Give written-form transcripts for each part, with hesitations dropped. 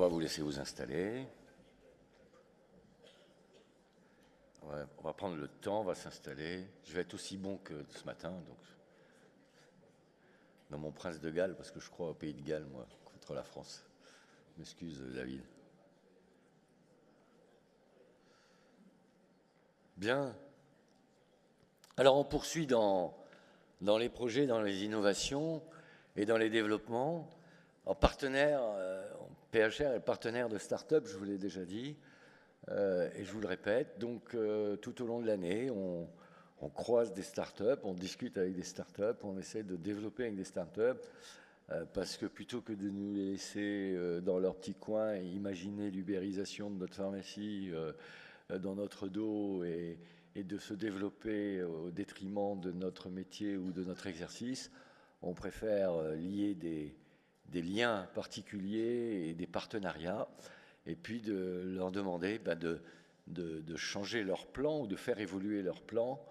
va vous laisser vous installer. On va prendre le temps, on va s'installer. Je vais être aussi bon que ce matin, donc dans mon prince de Galles, parce que je crois au pays de Galles, moi, contre la France. Je m'excuse, David. Bien. Alors, on poursuit dans les projets, dans les innovations et dans les développements. En partenaire, PHR est partenaire de start-up, je vous l'ai déjà dit, et je vous le répète. Donc, tout au long de l'année, on croise des start-up, on discute avec des start-up, on essaie de développer avec des start-up, parce que plutôt que de nous laisser dans leur petit coin et imaginer l'ubérisation de notre pharmacie dans notre dos et de se développer au détriment de notre métier ou de notre exercice, on préfère lier des liens particuliers et des partenariats, et puis de leur demander de changer leur plan ou de faire évoluer leur plan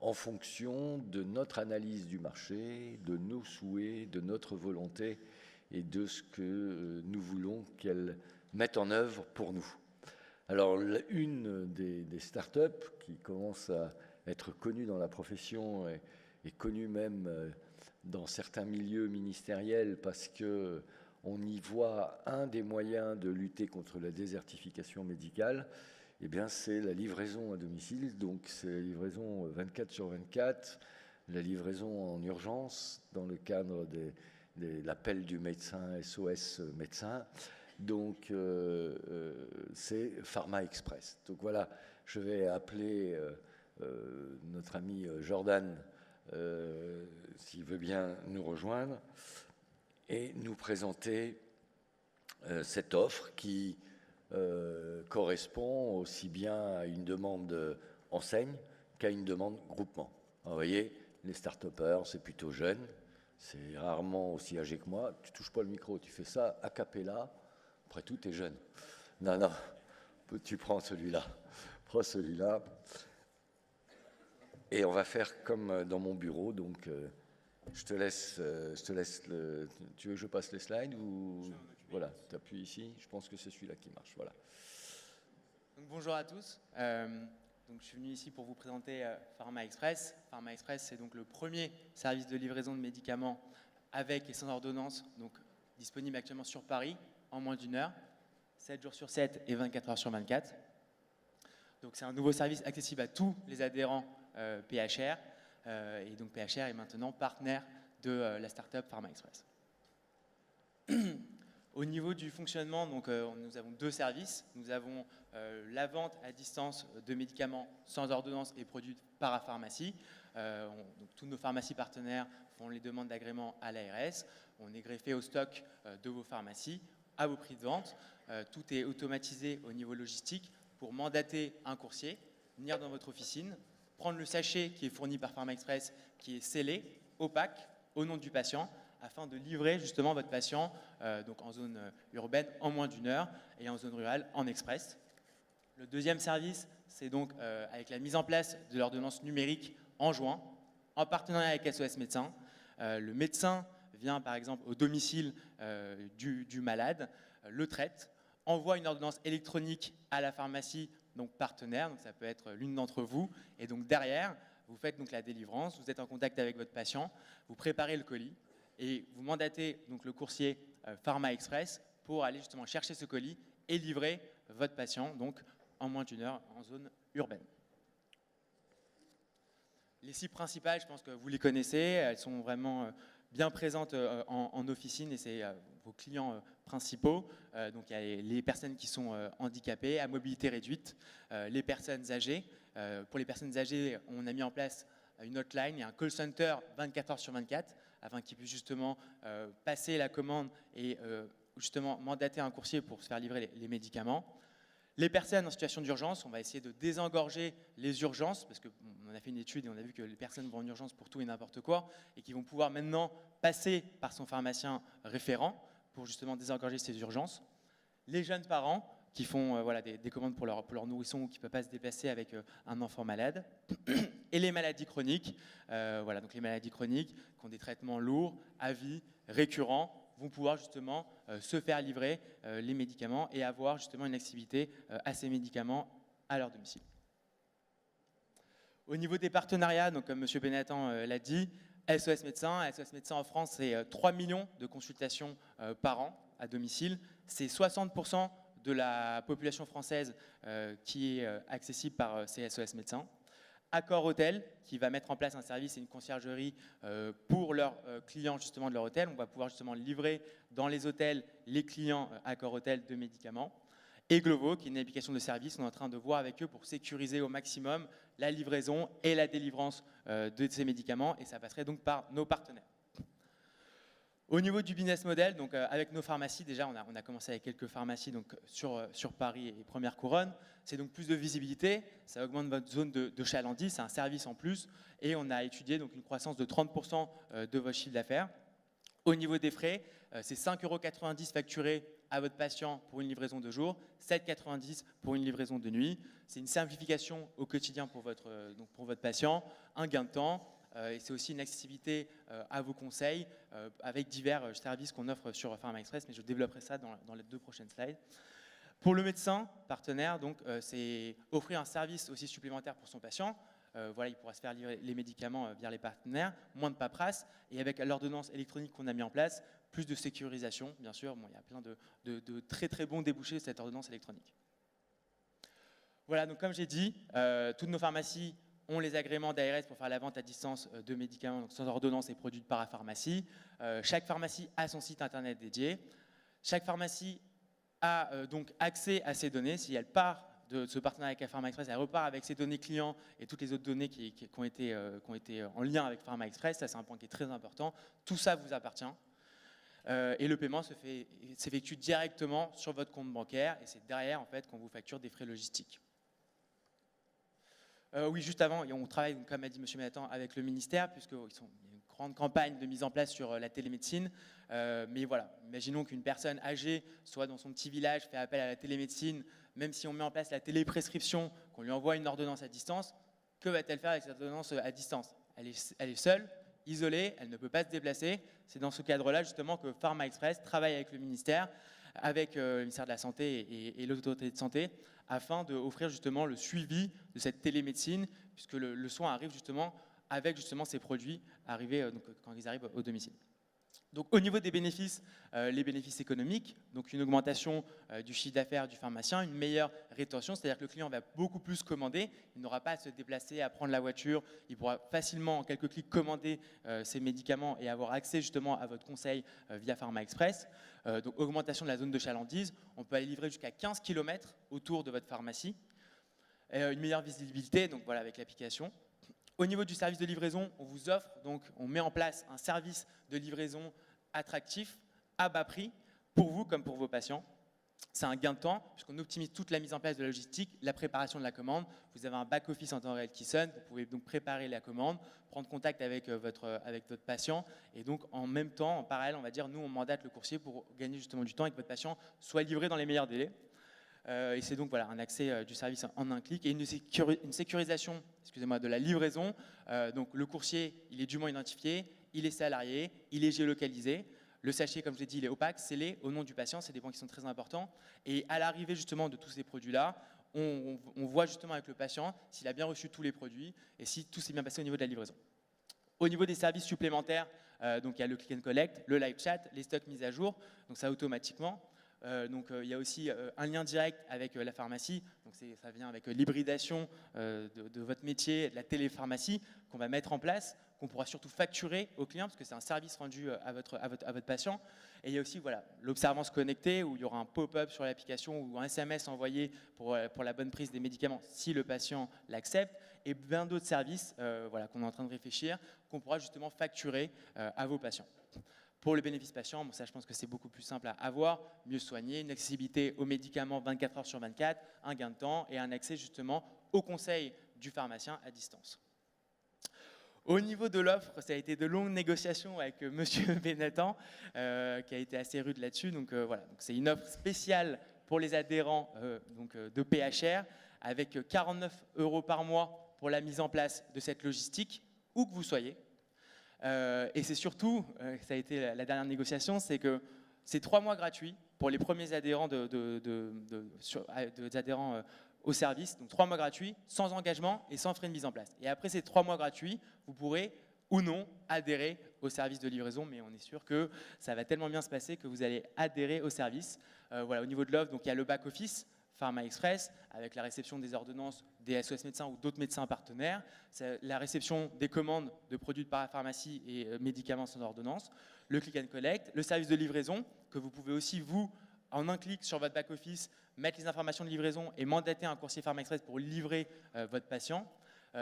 en fonction de notre analyse du marché, de nos souhaits, de notre volonté et de ce que nous voulons qu'elles mettent en œuvre pour nous. Alors, une des startups qui commence à être connue dans la profession et connue même dans certains milieux ministériels parce qu'on y voit un des moyens de lutter contre la désertification médicale, eh bien, c'est la livraison à domicile. Donc, c'est la livraison 24/24, la livraison en urgence dans le cadre de l'appel du médecin SOS médecin. Donc, c'est Pharma Express. Donc voilà, je vais appeler notre ami Jordan, s'il veut bien nous rejoindre, et nous présenter cette offre qui correspond aussi bien à une demande enseigne qu'à une demande groupement. Alors, vous voyez, les start-upers, c'est plutôt jeune, c'est rarement aussi âgé que moi. Tu touches pas le micro, tu fais ça a cappella. Après tout, tu es jeune. Non, non, tu prends celui-là. Prends celui-là. Et on va faire comme dans mon bureau. Donc, je te laisse le... Tu veux que je passe les slides ou... Voilà, tu appuies ici. Je pense que c'est celui-là qui marche. Voilà. Donc, bonjour à tous. Donc, je suis venu ici pour vous présenter Pharma Express. Pharma Express, c'est donc le premier service de livraison de médicaments avec et sans ordonnance, donc disponible actuellement sur Paris, en moins d'1 heure, 7 jours sur 7 et 24 heures sur 24. Donc c'est un nouveau service accessible à tous les adhérents PHR. Et donc PHR est maintenant partenaire de la startup Pharma Express. Au niveau du fonctionnement, donc, nous avons 2 services. Nous avons la vente à distance de médicaments sans ordonnance et produits parapharmacie. Donc, tous nos pharmacies partenaires font les demandes d'agrément à l'ARS. On est greffé au stock de vos pharmacies, à vos prix de vente. Tout est automatisé au niveau logistique pour mandater un coursier, venir dans votre officine, prendre le sachet qui est fourni par Pharma Express, qui est scellé, opaque, au nom du patient, afin de livrer justement votre patient donc en zone urbaine en moins d'1 heure et en zone rurale en express. Le deuxième service, c'est donc avec la mise en place de l'ordonnance numérique en juin, en partenariat avec SOS Médecin. Le médecin vient par exemple au domicile du malade, le traite, envoie une ordonnance électronique à la pharmacie, donc partenaire, donc ça peut être l'une d'entre vous, et donc derrière, vous faites donc la délivrance, vous êtes en contact avec votre patient, vous préparez le colis et vous mandatez donc le coursier Pharma Express pour aller justement chercher ce colis et livrer votre patient donc en moins d'1 heure en zone urbaine. Les cibles principales, je pense que vous les connaissez, elles sont vraiment bien présentes en officine et c'est vos clients principaux. Donc il y a les personnes qui sont handicapées, à mobilité réduite, les personnes âgées. Pour les personnes âgées, on a mis en place une hotline et un call center 24 heures sur 24 afin qu'ils puissent justement passer la commande et justement mandater un coursier pour se faire livrer les médicaments. Les personnes en situation d'urgence, on va essayer de désengorger les urgences, parce qu'on a fait une étude et on a vu que les personnes vont en urgence pour tout et n'importe quoi, et qui vont pouvoir maintenant passer par son pharmacien référent pour justement désengorger ces urgences. Les jeunes parents qui font voilà, des commandes pour leur nourrisson ou qui ne peuvent pas se déplacer avec un enfant malade. Et les maladies chroniques, voilà, donc les maladies chroniques qui ont des traitements lourds, à vie, récurrents, vont pouvoir justement se faire livrer les médicaments et avoir justement une accessibilité à ces médicaments à leur domicile. Au niveau des partenariats, donc comme M. Benetton l'a dit, SOS Médecins en France, c'est 3 millions de consultations par an à domicile. C'est 60% de la population française qui est accessible par ces SOS Médecins. Accor Hôtel, qui va mettre en place un service et une conciergerie pour leurs clients justement de leur hôtel. On va pouvoir justement livrer dans les hôtels les clients Accor Hôtel de médicaments. Et Glovo, qui est une application de service, on est en train de voir avec eux pour sécuriser au maximum la livraison et la délivrance de ces médicaments, et ça passerait donc par nos partenaires. Au niveau du business model, donc avec nos pharmacies, déjà on a commencé avec quelques pharmacies donc, sur Paris et Première Couronne. C'est donc plus de visibilité, ça augmente votre zone de chalandise, c'est un service en plus, et on a étudié donc une croissance de 30% de votre chiffre d'affaires. Au niveau des frais, c'est 5,90 € facturés à votre patient pour une livraison de jour, 7,90 € pour une livraison de nuit. C'est une simplification au quotidien pour votre patient, un gain de temps, et c'est aussi une accessibilité à vos conseils avec divers services qu'on offre sur Pharma Express, mais je développerai ça dans les 2 prochaines slides. Pour le médecin partenaire, c'est offrir un service aussi supplémentaire pour son patient. Voilà, il pourra se faire livrer les médicaments via les partenaires, moins de paperasse, et avec l'ordonnance électronique qu'on a mis en place, plus de sécurisation, bien sûr. Bon, il y a plein de très très bons débouchés de cette ordonnance électronique. Voilà, donc comme j'ai dit, toutes nos pharmacies ont les agréments d'ARS pour faire la vente à distance de médicaments donc sans ordonnance et produits de parapharmacie. Chaque pharmacie a son site internet dédié. Chaque pharmacie a donc accès à ces données. Si elle part de ce partenariat avec Pharma Express, elle repart avec ses données clients et toutes les autres données qui ont été en lien avec Pharma Express. Ça, c'est un point qui est très important. Tout ça vous appartient. Et le paiement s'effectue directement sur votre compte bancaire. Et c'est derrière, en fait, qu'on vous facture des frais logistiques. Oui, juste avant, on travaille, comme a dit M. Benetton, avec le ministère, puisqu'il y a une grande campagne de mise en place sur la télémédecine. Mais voilà, imaginons qu'une personne âgée soit dans son petit village, fait appel à la télémédecine, même si on met en place la téléprescription, qu'on lui envoie une ordonnance à distance, que va-t-elle faire avec cette ordonnance à distance ? Elle est seule, isolée, elle ne peut pas se déplacer. C'est dans ce cadre-là, justement, que Pharma Express travaille avec le ministère, avec le ministère de la Santé et l'autorité de santé, afin d'offrir justement le suivi de cette télémédecine, puisque le soin arrive justement avec justement ces produits quand ils arrivent au domicile. Donc, au niveau des bénéfices, les bénéfices économiques, donc une augmentation du chiffre d'affaires du pharmacien, une meilleure rétention, c'est-à-dire que le client va beaucoup plus commander, il n'aura pas à se déplacer, à prendre la voiture, il pourra facilement en quelques clics commander ses médicaments et avoir accès justement à votre conseil via Pharma Express. Donc augmentation de la zone de chalandise, on peut aller livrer jusqu'à 15 km autour de votre pharmacie, une meilleure visibilité, donc voilà, avec l'application. Au niveau du service de livraison, on vous offre, donc on met en place un service de livraison attractif, à bas prix, pour vous comme pour vos patients. C'est un gain de temps, puisqu'on optimise toute la mise en place de la logistique, la préparation de la commande. Vous avez un back-office en temps réel qui sonne, vous pouvez donc préparer la commande, prendre contact avec votre patient, et donc en même temps, en parallèle, on va dire, nous on mandate le coursier pour gagner justement du temps et que votre patient soit livré dans les meilleurs délais. Et c'est donc voilà, un accès du service en un clic et une sécurisation de la livraison. Donc le coursier, il est dûment identifié, il est salarié, il est géolocalisé. Le sachet, comme je l'ai dit, il est opaque, scellé au nom du patient, c'est des points qui sont très importants. Et à l'arrivée justement de tous ces produits-là, on voit justement avec le patient s'il a bien reçu tous les produits et si tout s'est bien passé au niveau de la livraison. Au niveau des services supplémentaires, donc il y a le click and collect, le live chat, les stocks mis à jour, donc ça automatiquement. Il y a aussi un lien direct avec la pharmacie, donc ça vient avec l'hybridation de votre métier, de la télépharmacie qu'on va mettre en place, qu'on pourra surtout facturer aux clients parce que c'est un service rendu à votre patient. Et il y a aussi l'observance connectée où il y aura un pop-up sur l'application ou un SMS envoyé pour la bonne prise des médicaments si le patient l'accepte, et bien d'autres services qu'on est en train de réfléchir, qu'on pourra justement facturer à vos patients. Pour le bénéfice patient, ça je pense que c'est beaucoup plus simple à avoir, mieux soigner, une accessibilité aux médicaments 24 heures sur 24, un gain de temps et un accès justement au conseil du pharmacien à distance. Au niveau de l'offre, ça a été de longues négociations avec M. Benetton, qui a été assez rude là-dessus. Donc c'est une offre spéciale pour les adhérents de PHR, avec 49 € par mois pour la mise en place de cette logistique, où que vous soyez. Et c'est surtout, ça a été la dernière négociation, c'est que c'est 3 mois gratuits pour les premiers adhérents, des adhérents au service, donc 3 mois gratuits, sans engagement et sans frais de mise en place. Et après ces 3 mois gratuits, vous pourrez ou non adhérer au service de livraison, mais on est sûr que ça va tellement bien se passer que vous allez adhérer au service. Voilà, au niveau de l'offre, donc il y a le back-office, Pharma Express, avec la réception des ordonnances des SOS médecins ou d'autres médecins partenaires, la réception des commandes de produits de parapharmacie et médicaments sans ordonnance, le click and collect, le service de livraison, que vous pouvez aussi, vous, en un clic sur votre back-office, mettre les informations de livraison et mandater un coursier Pharma Express pour livrer votre patient,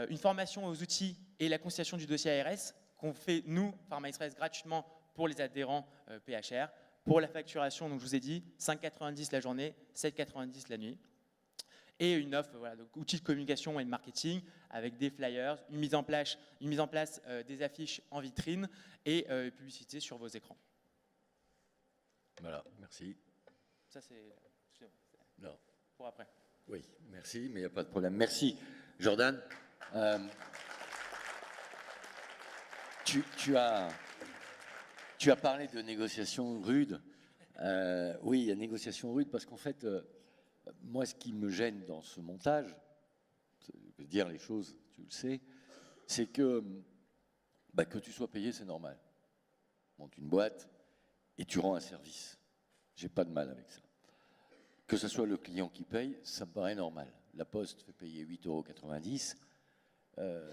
une formation aux outils et la constitution du dossier ARS qu'on fait, nous, Pharma Express, gratuitement pour les adhérents PHR. Pour la facturation, donc je vous ai dit, 5,90 la journée, 7,90 la nuit. Et une offre, voilà, donc outils de communication et de marketing avec des flyers, une mise en place des affiches en vitrine et publicité sur vos écrans. Voilà, merci. Ça, c'est Non. pour après. Oui, merci, mais il n'y a pas de problème. Merci. Jordan, tu as parlé de négociations rudes. Oui, il y a négociations rudes parce qu'en fait, moi, ce qui me gêne dans ce montage, je vais dire les choses, tu le sais, c'est que tu sois payé, c'est normal. Monte une boîte et tu rends un service. J'ai pas de mal avec ça. Que ce soit le client qui paye, ça me paraît normal. La Poste fait payer 8,90 €,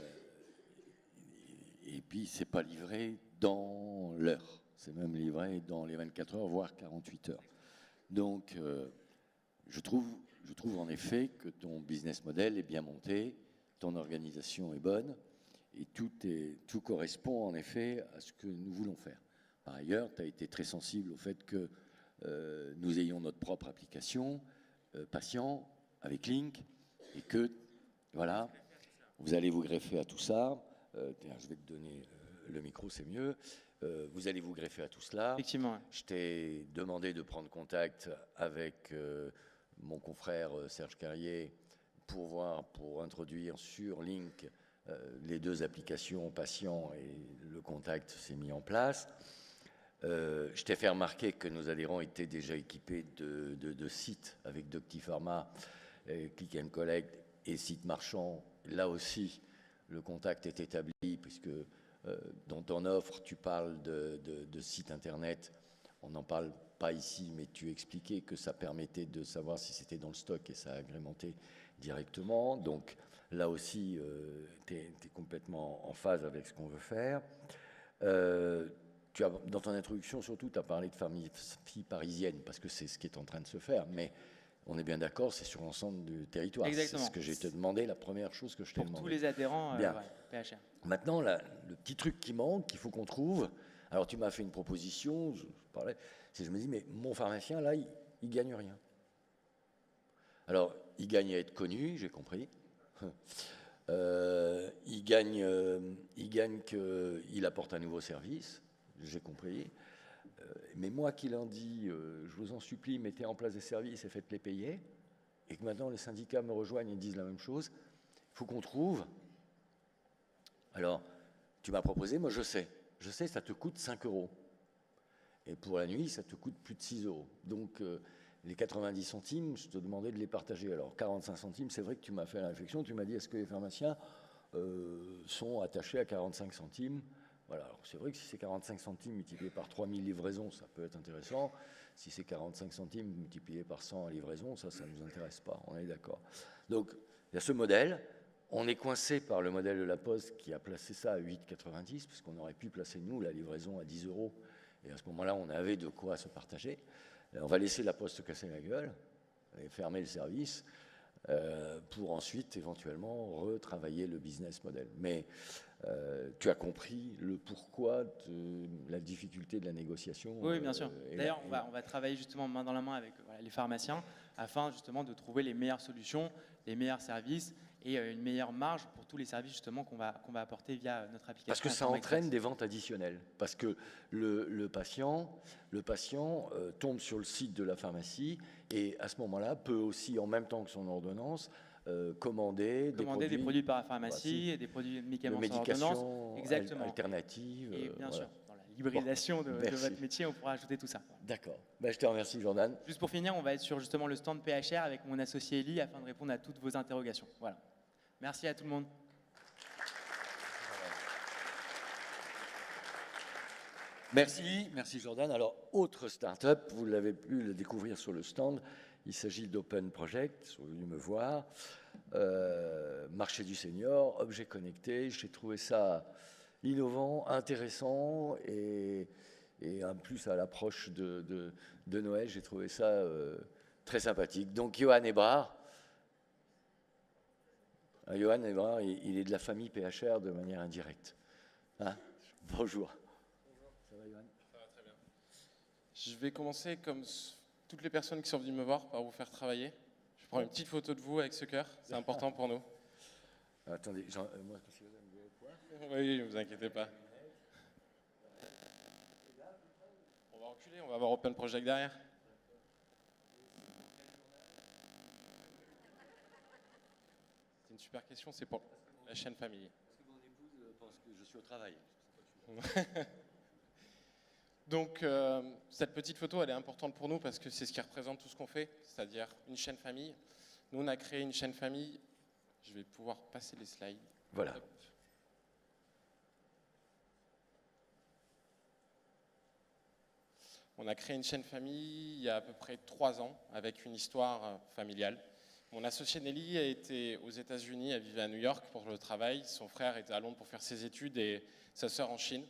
et puis c'est pas livré dans l'heure. C'est même livré dans les 24 heures, voire 48 heures. Donc, je trouve en effet que ton business model est bien monté, ton organisation est bonne, et tout correspond en effet à ce que nous voulons faire. Par ailleurs, tu as été très sensible au fait que nous ayons notre propre application patient avec Link, et que, voilà, vous allez vous greffer à tout ça. Je vais te donner le micro, c'est mieux. Vous allez vous greffer à tout cela. Effectivement. Je t'ai demandé de prendre contact avec mon confrère Serge Carrier pour introduire sur Link les 2 applications patient, et le contact s'est mis en place. Je t'ai fait remarquer que nos adhérents étaient déjà équipés de sites avec DoctiPharma, Click and Collect et sites marchands. Là aussi, le contact est établi puisque dans ton offre, tu parles de sites internet. On n'en parle pas ici, mais tu expliquais que ça permettait de savoir si c'était dans le stock et ça agrémentait directement. Donc là aussi, tu es complètement en phase avec ce qu'on veut faire. Dans ton introduction, surtout, tu as parlé de pharmacie parisienne, parce que c'est ce qui est en train de se faire. Mais on est bien d'accord, c'est sur l'ensemble du territoire. Exactement. C'est ce que j'ai te demandé, la première chose que je t'ai demandé. Pour tous les adhérents PHR. Maintenant, le petit truc qui manque, qu'il faut qu'on trouve. Alors, tu m'as fait une proposition, je me dis, mais mon pharmacien, là, il gagne rien. Alors, il gagne à être connu, j'ai compris. Il gagne qu'il apporte un nouveau service, j'ai compris. Mais moi qui l'en dis, je vous en supplie, mettez en place des services et faites-les payer, et que maintenant les syndicats me rejoignent et disent la même chose, il faut qu'on trouve. Alors, tu m'as proposé, moi je sais, ça te coûte 5 €. Et pour la nuit, ça te coûte plus de 6 €. Donc, les 90 centimes, je te demandais de les partager. Alors, 45 centimes, c'est vrai que tu m'as fait la réflexion, tu m'as dit, est-ce que les pharmaciens sont attachés à 45 centimes ? Voilà, alors c'est vrai que si c'est 45 centimes multiplié par 3000 livraisons, ça peut être intéressant. Si c'est 45 centimes multiplié par 100 livraisons, ça ne nous intéresse pas, on est d'accord. Donc, il y a ce modèle. On est coincé par le modèle de la Poste qui a placé ça à 8,90 €, puisqu'on aurait pu placer, nous, la livraison à 10 €. Et à ce moment-là, on avait de quoi se partager. On va laisser la Poste se casser la gueule et fermer le service pour ensuite, éventuellement, retravailler le business model. Mais tu as compris le pourquoi de la difficulté de la négociation. Oui, bien sûr. D'ailleurs, on va travailler justement main dans la main avec les pharmaciens afin justement de trouver les meilleures solutions, les meilleurs services et une meilleure marge pour tous les services justement qu'on va apporter via notre application. Parce que ça entraîne des ventes additionnelles. Parce que le patient tombe sur le site de la pharmacie et à ce moment-là peut aussi, en même temps que son ordonnance, commander des produits de parapharmacie et des produits de de médicaments sans ordonnance. médication Exactement. alternative. Et bien voilà. sûr, dans la hybridation de merci. votre métier, on pourra ajouter tout ça. D'accord. Ben, je te remercie, Jordan. Juste pour finir, on va être sur justement le stand PHR avec mon associé Elie afin de répondre à toutes vos interrogations. Voilà. Merci à tout le monde. Merci Jordan. Alors, autre start-up, vous l'avez pu le découvrir sur le stand, il s'agit d'Open Project, ils sont venus me voir, marché du senior, objet connecté, j'ai trouvé ça innovant, intéressant et en plus à l'approche de Noël, j'ai trouvé ça très sympathique. Donc Johan Ebrard, il est de la famille PHR de manière indirecte. Hein? Bonjour. Je vais commencer comme toutes les personnes qui sont venues me voir par vous faire travailler. Je prends une petite photo de vous avec ce cœur, c'est important pour nous. Attendez, moi, parce que vous avez le poids. Oui, ne vous inquiétez pas. On va reculer, on va avoir Open Project derrière. C'est une super question, c'est pour la chaîne famille. Parce que mon épouse pense que je suis au travail. Donc, cette petite photo, elle est importante pour nous parce que c'est ce qui représente tout ce qu'on fait, c'est-à-dire une chaîne famille. Nous, on a créé une chaîne famille. Je vais pouvoir passer les slides. Voilà. Hop. On a créé une chaîne famille il y a à peu près 3 ans avec une histoire familiale. Mon associé Nelly a été aux États-Unis, elle vivait à New York pour le travail. Son frère était à Londres pour faire ses études et sa sœur en Chine.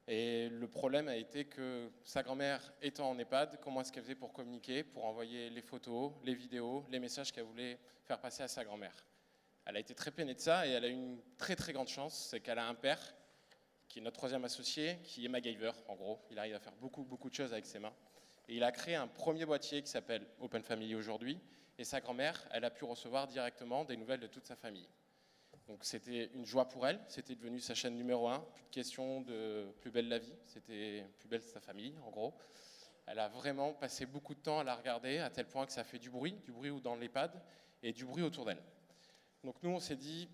Et le problème a été que sa grand-mère étant en EHPAD, comment est-ce qu'elle faisait pour communiquer, pour envoyer les photos, les vidéos, les messages qu'elle voulait faire passer à sa grand-mère. Elle a été très peinée de ça et elle a eu une très très grande chance, c'est qu'elle a un père qui est notre troisième associé, qui est MacGyver en gros. Il arrive à faire beaucoup de choses avec ses mains. Et il a créé un premier boîtier qui s'appelle Open Family aujourd'hui. Et sa grand-mère, elle a pu recevoir directement des nouvelles de toute sa famille. Donc c'était une joie pour elle, c'était devenu sa chaîne numéro 1, plus de question de plus belle la vie, c'était plus belle sa famille en gros. Elle a vraiment passé beaucoup de temps à la regarder, à tel point que ça fait du bruit dans l'EHPAD et du bruit autour d'elle. Donc nous on s'est dit,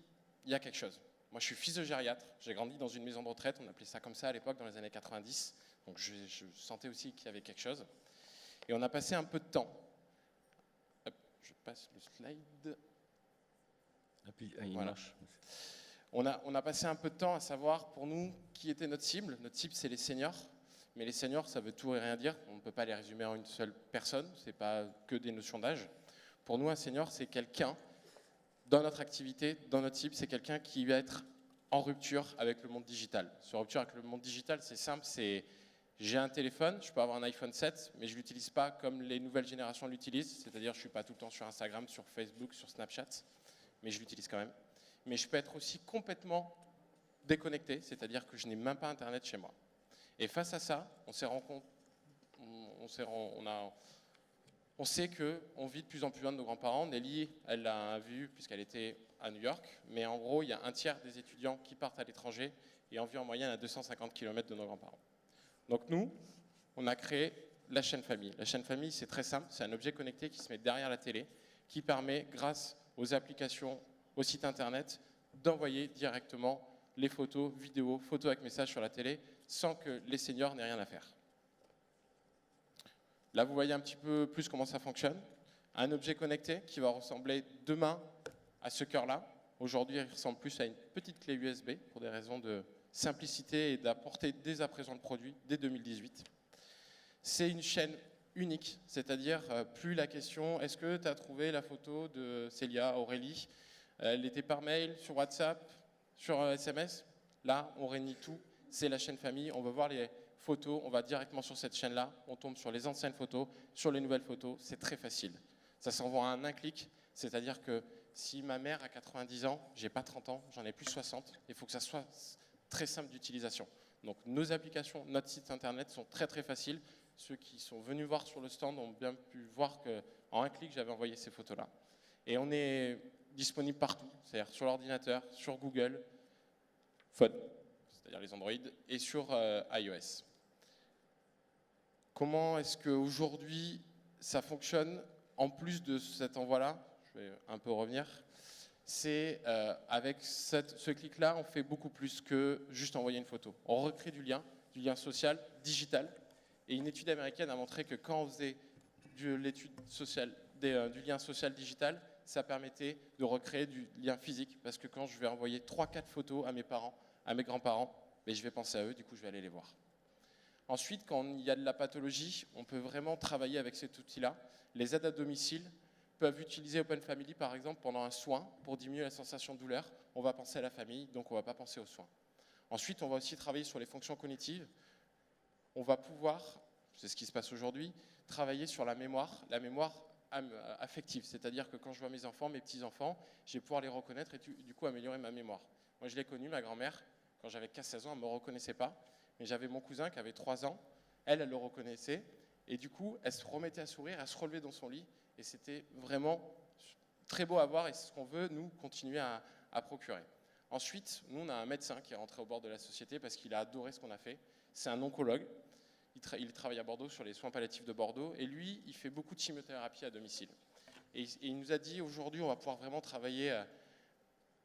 il y a quelque chose. Moi je suis fils de gériatre, j'ai grandi dans une maison de retraite, on appelait ça comme ça à l'époque dans les années 90, donc je sentais aussi qu'il y avait quelque chose. Et on a passé un peu de temps. Hop, je passe le slide. Voilà. On a passé un peu de temps à savoir pour nous qui était notre cible. Notre cible, c'est les seniors. Mais les seniors, ça veut tout et rien dire. On ne peut pas les résumer en une seule personne. Ce n'est pas que des notions d'âge. Pour nous, un senior, c'est quelqu'un, dans notre activité, dans notre cible, c'est quelqu'un qui va être en rupture avec le monde digital. Sur rupture avec le monde digital, c'est simple, c'est j'ai un téléphone, je peux avoir un iPhone 7, mais je ne l'utilise pas comme les nouvelles générations l'utilisent. C'est-à-dire je ne suis pas tout le temps sur Instagram, sur Facebook, sur Snapchat. Mais je l'utilise quand même. Mais je peux être aussi complètement déconnecté, c'est-à-dire que je n'ai même pas Internet chez moi. Et face à ça, on sait qu'on vit de plus en plus loin de nos grands-parents. Nelly, elle l'a vu puisqu'elle était à New York, mais en gros, il y a un tiers des étudiants qui partent à l'étranger et on vit en moyenne à 250 km de nos grands-parents. Donc nous, on a créé la chaîne famille. La chaîne famille, c'est très simple, c'est un objet connecté qui se met derrière la télé, qui permet, grâce aux applications, au site internet, d'envoyer directement les photos, vidéos, photos avec messages sur la télé, sans que les seniors n'aient rien à faire. Là, vous voyez un petit peu plus comment ça fonctionne. Un objet connecté qui va ressembler demain à ce cœur-là. Aujourd'hui, il ressemble plus à une petite clé USB, pour des raisons de simplicité et d'apporter dès à présent le produit, dès 2018. C'est une chaîne unique, c'est-à-dire plus la question est-ce que tu as trouvé la photo de Célia, Aurélie, elle était par mail, sur WhatsApp, sur SMS, là on réunit tout, c'est la chaîne famille, on veut voir les photos, on va directement sur cette chaîne-là, on tombe sur les anciennes photos, sur les nouvelles photos, c'est très facile. Ça s'envoie à un clic, c'est-à-dire que si ma mère a 90 ans, j'ai pas 30 ans, j'en ai plus 60, il faut que ça soit très simple d'utilisation. Donc nos applications, notre site internet sont très très faciles. Ceux qui sont venus voir sur le stand ont bien pu voir qu'en un clic, j'avais envoyé ces photos-là. Et on est disponible partout, c'est-à-dire sur l'ordinateur, sur Google, Phone, c'est-à-dire les Android, et sur iOS. Comment est-ce qu'aujourd'hui, ça fonctionne en plus de cet envoi-là? Je vais un peu revenir. C'est avec ce clic-là, on fait beaucoup plus que juste envoyer une photo. On recrée du lien social, digital. Et une étude américaine a montré que quand on faisait du lien social digital, ça permettait de recréer du lien physique. Parce que quand je vais envoyer 3-4 photos à mes parents, à mes grands-parents, mais je vais penser à eux, du coup je vais aller les voir. Ensuite, quand il y a de la pathologie, on peut vraiment travailler avec cet outil-là. Les aides à domicile peuvent utiliser Open Family, par exemple, pendant un soin pour diminuer la sensation de douleur. On va penser à la famille, donc on ne va pas penser aux soins. Ensuite, on va aussi travailler sur les fonctions cognitives. On va pouvoir, c'est ce qui se passe aujourd'hui, travailler sur la mémoire affective. C'est-à-dire que quand je vois mes enfants, mes petits-enfants, je vais pouvoir les reconnaître et du coup améliorer ma mémoire. Moi, je l'ai connue, ma grand-mère, quand j'avais 15-16 ans, elle ne me reconnaissait pas. Mais j'avais mon cousin qui avait 3 ans, elle le reconnaissait, et du coup, elle se remettait à sourire, à se relever dans son lit, et c'était vraiment très beau à voir, et c'est ce qu'on veut, nous, continuer à procurer. Ensuite, nous, on a un médecin qui est rentré au bord de la société parce qu'il a adoré ce qu'on a fait. C'est un oncologue, il travaille à Bordeaux sur les soins palliatifs de Bordeaux, et lui, il fait beaucoup de chimiothérapie à domicile. Et il nous a dit, aujourd'hui, on va pouvoir vraiment travailler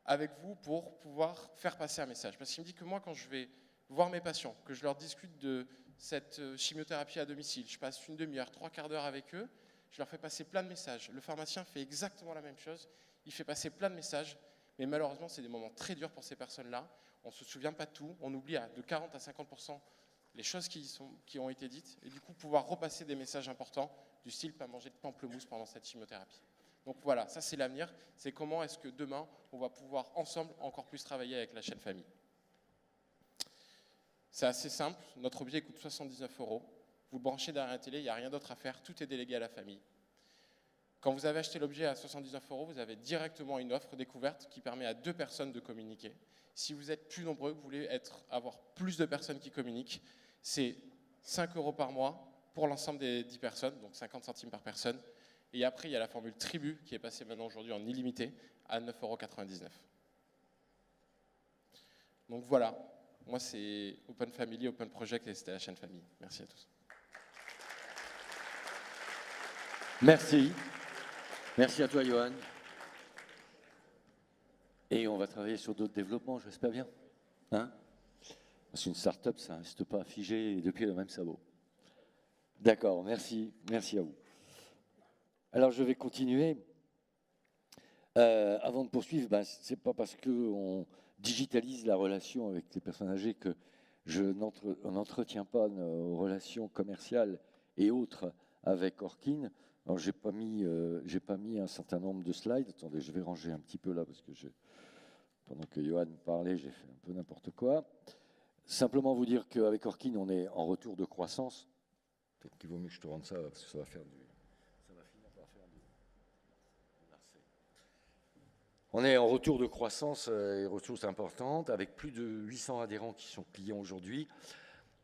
avec vous pour pouvoir faire passer un message. Parce qu'il me dit que moi, quand je vais voir mes patients, que je leur discute de cette chimiothérapie à domicile, je passe une demi-heure, 3/4 d'heure avec eux, je leur fais passer plein de messages. Le pharmacien fait exactement la même chose, il fait passer plein de messages, mais malheureusement, c'est des moments très durs pour ces personnes-là. On ne se souvient pas de tout, on oublie de 40 à 50% les choses qui ont été dites, et du coup, pouvoir repasser des messages importants, du style pas manger de pamplemousse pendant cette chimiothérapie. Donc voilà, ça c'est l'avenir, c'est comment est-ce que demain, on va pouvoir ensemble encore plus travailler avec la chaîne famille. C'est assez simple, notre objet coûte 79 €. Vous le branchez derrière la télé, il n'y a rien d'autre à faire, tout est délégué à la famille. Quand vous avez acheté l'objet à 79 €, vous avez directement une offre découverte qui permet à 2 personnes de communiquer. Si vous êtes plus nombreux, vous voulez avoir plus de personnes qui communiquent, c'est 5 € par mois pour l'ensemble des 10 personnes, donc 50 centimes par personne. Et après, il y a la formule tribu qui est passée maintenant aujourd'hui en illimité à 9,99 €. Donc voilà. Moi, c'est Open Family, Open Project et c'était la chaîne famille. Merci à tous. Merci. Merci à toi, Johan. Et on va travailler sur d'autres développements, j'espère bien. Hein? C'est une start-up, ça ne reste pas figé depuis le même sabot. D'accord, merci. Merci à vous. Alors, je vais continuer. Avant de poursuivre, ce n'est pas parce qu'on digitalise la relation avec les personnes âgées que on n'entretient pas nos relations commerciales et autres avec Orkin. Alors, j'ai pas mis un certain nombre de slides. Attendez, je vais ranger un petit peu là parce que pendant que Johan parlait, j'ai fait un peu n'importe quoi. Simplement vous dire qu'avec Orkin, on est en retour de croissance. Peut-être qu'il vaut mieux que je te rende ça parce que ça va finir par faire du Marseille. On est en retour de croissance et ressources importantes avec plus de 800 adhérents qui sont clients aujourd'hui.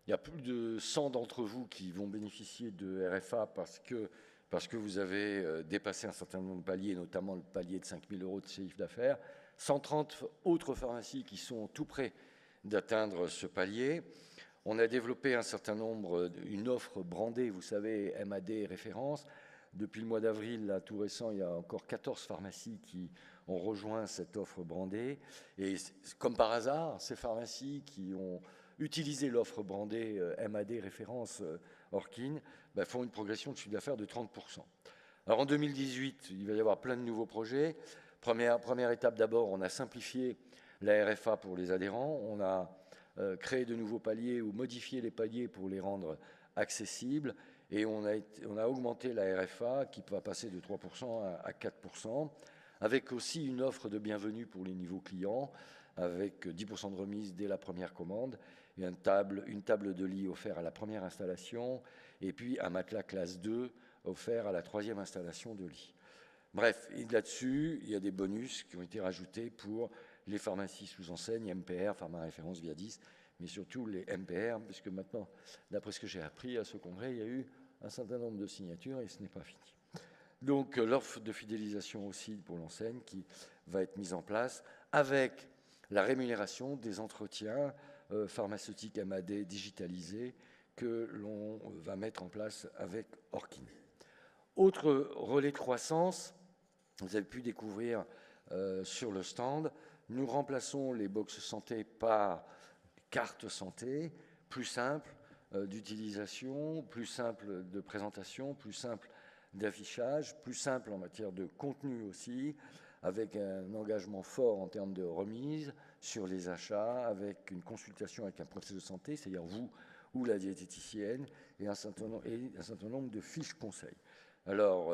Il y a plus de 100 d'entre vous qui vont bénéficier de RFA parce que vous avez dépassé un certain nombre de paliers, notamment le palier de 5 000 € de chiffre d'affaires. 130 autres pharmacies qui sont tout près d'atteindre ce palier. On a développé une offre brandée, vous savez, MAD référence. Depuis le mois d'avril, là, tout récent, il y a encore 14 pharmacies qui ont rejoint cette offre brandée. Et comme par hasard, ces pharmacies qui ont utilisé l'offre brandée MAD référence Orkin font une progression de chiffre d'affaires de 30%. Alors en 2018, il va y avoir plein de nouveaux projets. Première étape d'abord, on a simplifié la RFA pour les adhérents. On a créé de nouveaux paliers ou modifié les paliers pour les rendre accessibles. Et on a augmenté la RFA qui va passer de 3% à 4%, avec aussi une offre de bienvenue pour les niveaux clients, avec 10% de remise dès la première commande, et une table de lit offerte à la première installation, et puis un matelas classe 2 offert à la 3e installation de lit. Bref, là-dessus, il y a des bonus qui ont été rajoutés pour les pharmacies sous enseigne, MPR, Pharma Référence Viadis, mais surtout les MPR, puisque maintenant, d'après ce que j'ai appris à ce congrès, il y a eu un certain nombre de signatures et ce n'est pas fini. Donc l'offre de fidélisation aussi pour l'enseigne qui va être mise en place avec la rémunération des entretiens pharmaceutiques MAD digitalisés que l'on va mettre en place avec Orkin. Autre relais de croissance, vous avez pu découvrir sur le stand. Nous remplaçons les box santé par cartes santé, plus simple d'utilisation, plus simple de présentation, plus simple d'affichage, plus simple en matière de contenu aussi, avec un engagement fort en termes de remise sur les achats, avec une consultation avec un professionnel de santé, c'est-à-dire vous ou la diététicienne, et un certain nombre de fiches conseils. Alors,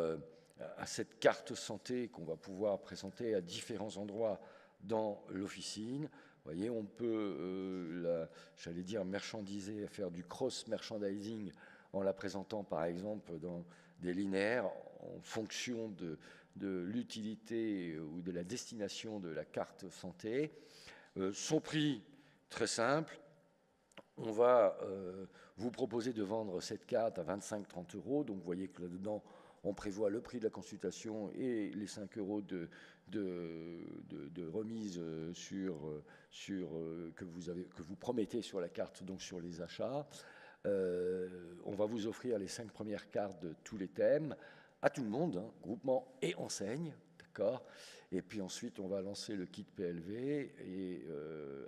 à cette carte santé qu'on va pouvoir présenter à différents endroits dans l'officine, vous voyez, on peut, j'allais dire, marchandiser, faire du cross-merchandising en la présentant, par exemple, dans des linéaires en fonction de l'utilité ou de la destination de la carte santé. Son prix, très simple, on va vous proposer de vendre cette carte à 25-30 €. Donc vous voyez que là-dedans, on prévoit le prix de la consultation et les 5 € de remise que vous promettez sur la carte, donc sur les achats. On va vous offrir les 5 premières cartes de tous les thèmes, à tout le monde, hein, groupement et enseigne, d'accord. Et puis ensuite, on va lancer le kit PLV, et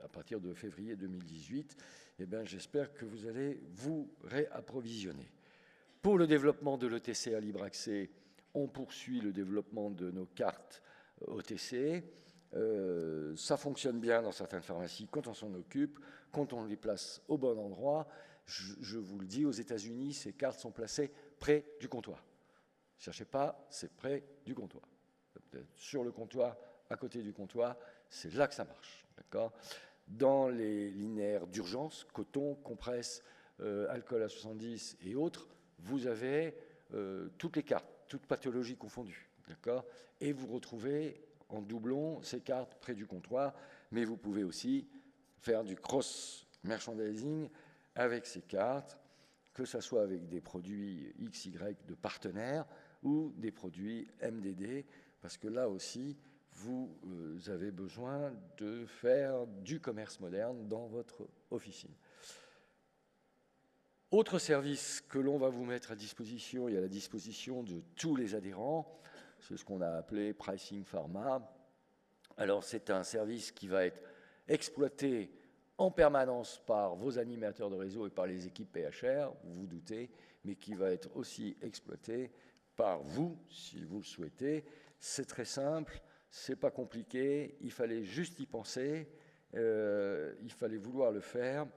à partir de février 2018, eh bien, j'espère que vous allez vous réapprovisionner. Pour le développement de l'ETC à libre accès, on poursuit le développement de nos cartes OTC. Ça fonctionne bien dans certaines pharmacies quand on s'en occupe, quand on les place au bon endroit. Je vous le dis, aux États-Unis, ces cartes sont placées près du comptoir. Ne cherchez pas, c'est près du comptoir. Sur le comptoir, à côté du comptoir, c'est là que ça marche. D'accord ? Dans les linéaires d'urgence, coton, compresse, alcool à 70 et autres, vous avez toutes les cartes, toutes pathologies confondues. D'accord ? Et vous retrouvez en doublon ces cartes près du comptoir, mais vous pouvez aussi faire du cross-merchandising avec ces cartes, que ce soit avec des produits XY de partenaires ou des produits MDD, parce que là aussi, vous avez besoin de faire du commerce moderne dans votre officine. Autre service que l'on va vous mettre à disposition et à la disposition de tous les adhérents, c'est ce qu'on a appelé Pricing Pharma. Alors, c'est un service qui va être exploité en permanence par vos animateurs de réseau et par les équipes PHR, vous vous doutez, mais qui va être aussi exploité par vous, si vous le souhaitez. C'est très simple, c'est pas compliqué, il fallait juste y penser, il fallait vouloir le faire.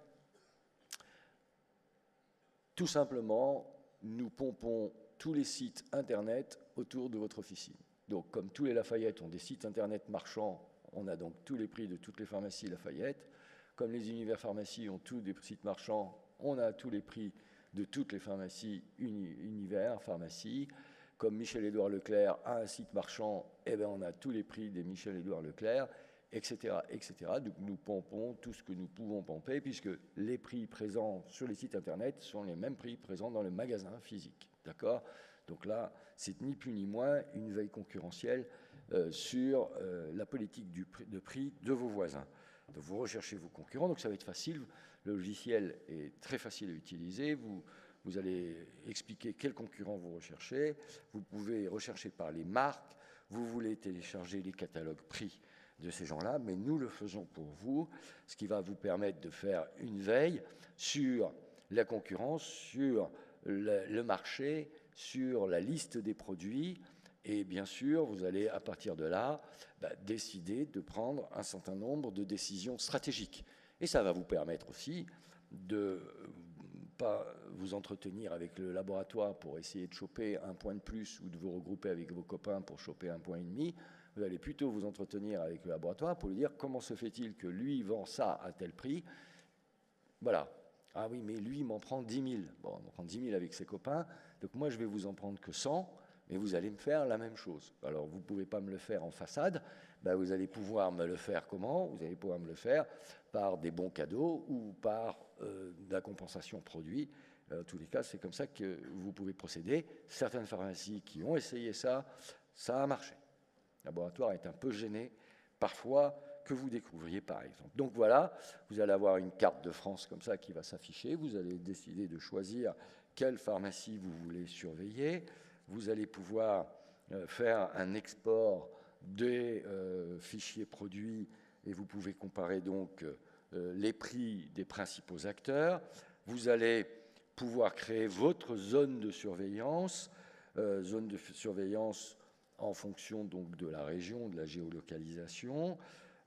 Tout simplement, nous pompons tous les sites Internet autour de votre officine. Donc, comme tous les Lafayette ont des sites Internet marchands, on a donc tous les prix de toutes les pharmacies Lafayette. Comme les univers pharmacies ont tous des sites marchands, on a tous les prix de toutes les pharmacies univers pharmacie. Comme Michel-Édouard Leclerc a un site marchand, eh bien on a tous les prix des Michel-Édouard Leclerc, etc., etc. Donc nous pompons tout ce que nous pouvons pomper, puisque les prix présents sur les sites Internet sont les mêmes prix présents dans le magasin physique. D'accord ? Donc là, c'est ni plus ni moins une veille concurrentielle sur la politique de prix de vos voisins. Donc vous recherchez vos concurrents, donc ça va être facile. Le logiciel est très facile à utiliser. Vous allez expliquer quels concurrents vous recherchez. Vous pouvez rechercher par les marques. Vous voulez télécharger les catalogues prix de ces gens-là, mais nous le faisons pour vous, ce qui va vous permettre de faire une veille sur la concurrence, sur le marché, sur la liste des produits. Et bien sûr, vous allez, à partir de là, décider de prendre un certain nombre de décisions stratégiques. Et ça va vous permettre aussi de pas vous entretenir avec le laboratoire pour essayer de choper un point de plus ou de vous regrouper avec vos copains pour choper un point et demi. Vous allez plutôt vous entretenir avec le laboratoire pour lui dire comment se fait-il que lui vend ça à tel prix. Voilà. Ah oui, mais lui, il m'en prend 10 000. Bon, il m'en prend 10 000 avec ses copains. Donc moi, je vais vous en prendre que 100. Mais vous allez me faire la même chose. Alors, vous ne pouvez pas me le faire en façade, vous allez pouvoir me le faire comment ? Vous allez pouvoir me le faire par des bons cadeaux ou par de la compensation produit. En tous les cas, c'est comme ça que vous pouvez procéder. Certaines pharmacies qui ont essayé ça, ça a marché. Le laboratoire est un peu gêné, parfois, que vous découvriez, par exemple. Donc voilà, vous allez avoir une carte de France comme ça qui va s'afficher. Vous allez décider de choisir quelle pharmacie vous voulez surveiller. Vous allez pouvoir faire un export des fichiers produits et vous pouvez comparer donc les prix des principaux acteurs. Vous allez pouvoir créer votre zone de surveillance en fonction donc de la région, de la géolocalisation.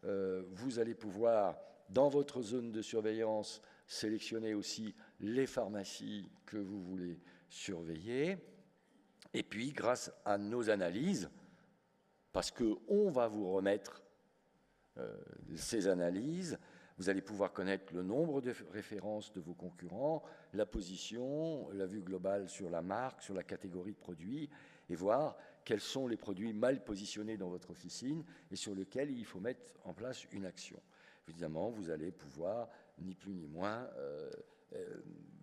Vous allez pouvoir, dans votre zone de surveillance, sélectionner aussi les pharmacies que vous voulez surveiller. Et puis, grâce à nos analyses, parce qu'on va vous remettre ces analyses, vous allez pouvoir connaître le nombre de références de vos concurrents, la position, la vue globale sur la marque, sur la catégorie de produits, et voir quels sont les produits mal positionnés dans votre officine et sur lesquels il faut mettre en place une action. Évidemment, vous allez pouvoir, ni plus ni moins,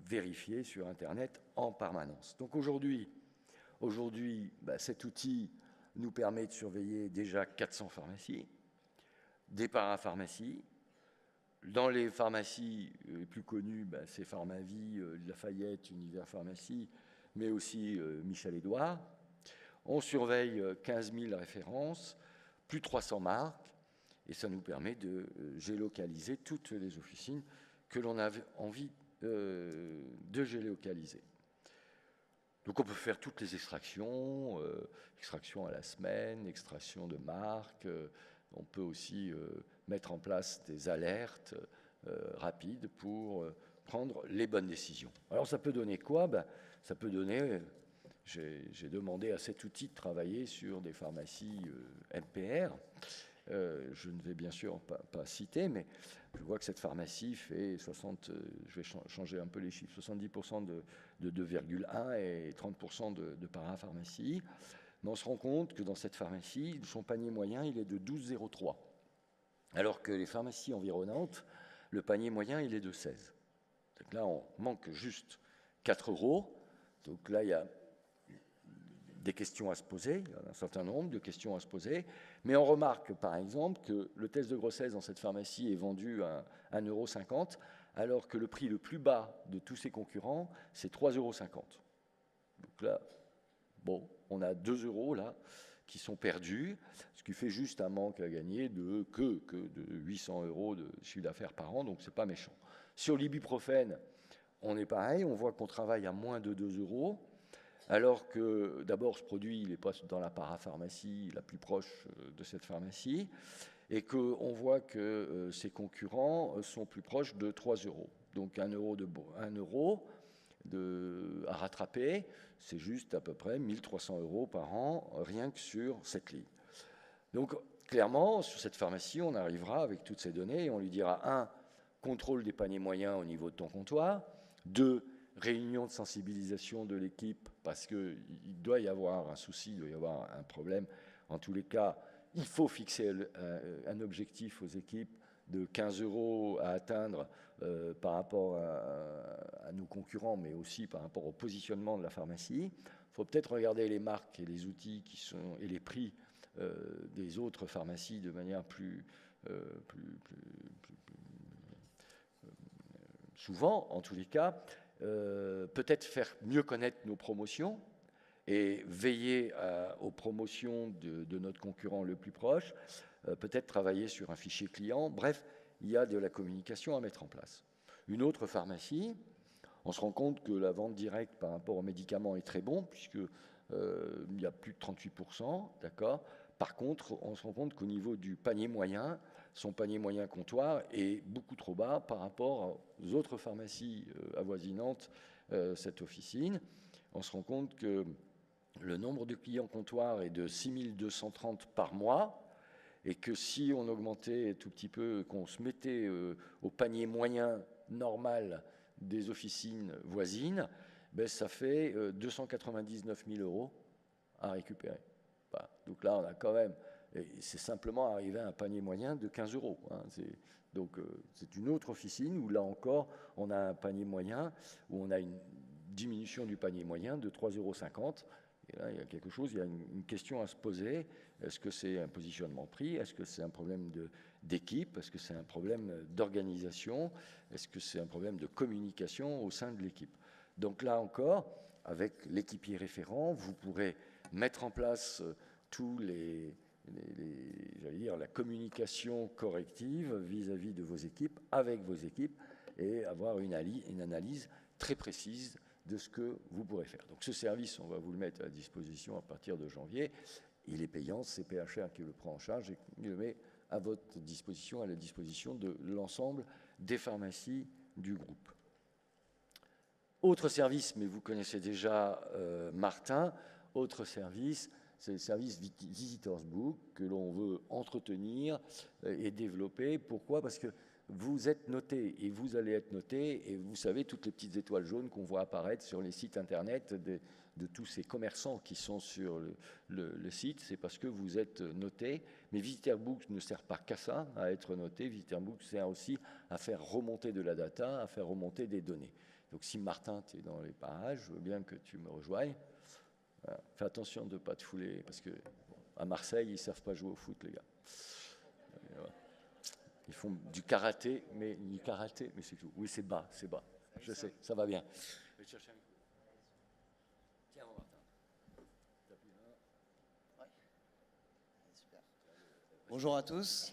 vérifier sur Internet en permanence. Donc aujourd'hui, cet outil nous permet de surveiller déjà 400 pharmacies, des parapharmacies. Dans les pharmacies les plus connues, c'est Pharmavie, Lafayette, Univers Pharmacie, mais aussi Michel-Édouard. On surveille 15 000 références, plus de 300 marques, et ça nous permet de géolocaliser toutes les officines que l'on avait envie de géolocaliser. Donc on peut faire toutes les extractions, extraction à la semaine, extraction de marques. On peut aussi mettre en place des alertes rapides pour prendre les bonnes décisions. Alors ça peut donner quoi? Ça peut donner, j'ai demandé à cet outil de travailler sur des pharmacies MPR. Je ne vais bien sûr pas citer, mais je vois que cette pharmacie fait 60, je vais changer un peu les chiffres, 70% de 2,1 et 30% de parapharmacie. Mais on se rend compte que dans cette pharmacie, son panier moyen, il est de 12,03. Alors que les pharmacies environnantes, le panier moyen, il est de 16. Donc là, on manque juste 4 €. Donc là, il y a des questions à se poser, il y a un certain nombre de questions à se poser, mais on remarque par exemple que le test de grossesse dans cette pharmacie est vendu à 1,50 €, alors que le prix le plus bas de tous ses concurrents, c'est 3,50 €. Donc là, bon, on a 2 € là qui sont perdus, ce qui fait juste un manque à gagner de 800 € de chiffre d'affaires par an, donc c'est pas méchant. Sur l'ibuprofène, on est pareil, on voit qu'on travaille à moins de 2 €, alors que d'abord ce produit, il n'est pas dans la parapharmacie la plus proche de cette pharmacie, et qu'on voit que ses concurrents sont plus proches de 3 €. Donc 1 € à rattraper, c'est juste à peu près 1 300 € par an, rien que sur cette ligne. Donc clairement, sur cette pharmacie, on arrivera avec toutes ces données et on lui dira 1, contrôle des paniers moyens au niveau de ton comptoir, 2, réunion de sensibilisation de l'équipe, parce qu'il doit y avoir un souci, il doit y avoir un problème. En tous les cas, il faut fixer un objectif aux équipes de 15 € à atteindre par rapport à nos concurrents, mais aussi par rapport au positionnement de la pharmacie. Il faut peut-être regarder les marques et les outils et les prix des autres pharmacies de manière plus souvent, en tous les cas. Peut-être faire mieux connaître nos promotions et veiller aux promotions de notre concurrent le plus proche, peut-être travailler sur un fichier client. Bref, il y a de la communication à mettre en place. Une autre pharmacie, on se rend compte que la vente directe par rapport aux médicaments est très bon, puisqu'il y a plus de 38%, d'accord. Par contre, on se rend compte qu'au niveau du panier moyen, son panier moyen comptoir est beaucoup trop bas par rapport aux autres pharmacies avoisinantes cette officine. On se rend compte que le nombre de clients comptoirs est de 6 230 par mois, et que si on augmentait tout petit peu, qu'on se mettait au panier moyen normal des officines voisines, ça fait 299 000 € à récupérer. Voilà. Donc là, on a quand même, c'est simplement arrivé à un panier moyen de 15 €. Hein. Donc c'est une autre officine où là encore, on a un panier moyen, où on a une diminution du panier moyen de 3,50 €. Et là, il y a quelque chose, il y a une question à se poser. Est-ce que c'est un positionnement prix? Est-ce que c'est un problème d'équipe? Est-ce que c'est un problème d'organisation? Est-ce que c'est un problème de communication au sein de l'équipe? Donc là encore, avec l'équipier référent, vous pourrez mettre en place tous j'allais dire, la communication corrective vis-à-vis de vos équipes, avec vos équipes, et avoir une analyse très précise de ce que vous pourrez faire. Donc ce service, on va vous le mettre à disposition à partir de janvier. Il est payant, c'est PHR qui le prend en charge et qui le met à votre disposition, à la disposition de l'ensemble des pharmacies du groupe. Autre service, mais vous connaissez déjà Martin, autre service, c'est le service Visitors Book que l'on veut entretenir et développer. Pourquoi ? Parce que vous êtes noté et vous allez être noté, et vous savez, toutes les petites étoiles jaunes qu'on voit apparaître sur les sites internet de tous ces commerçants qui sont sur le site, c'est parce que vous êtes noté. Mais Visitors Book ne sert pas qu'à ça, à être noté. Visitors Book sert aussi à faire remonter de la data, à faire remonter des données. Donc si Martin, tu es dans les parages, je veux bien que tu me rejoignes. Voilà. Fais attention de ne pas te fouler, parce que à Marseille, ils ne savent pas jouer au foot, les gars. Voilà. Ils font du karaté, mais c'est tout. Oui, c'est bas, c'est bas. Je sais, ça va bien. Je vais te chercher un micro. Tiens, Martin. Ouais. Super. Bonjour à tous.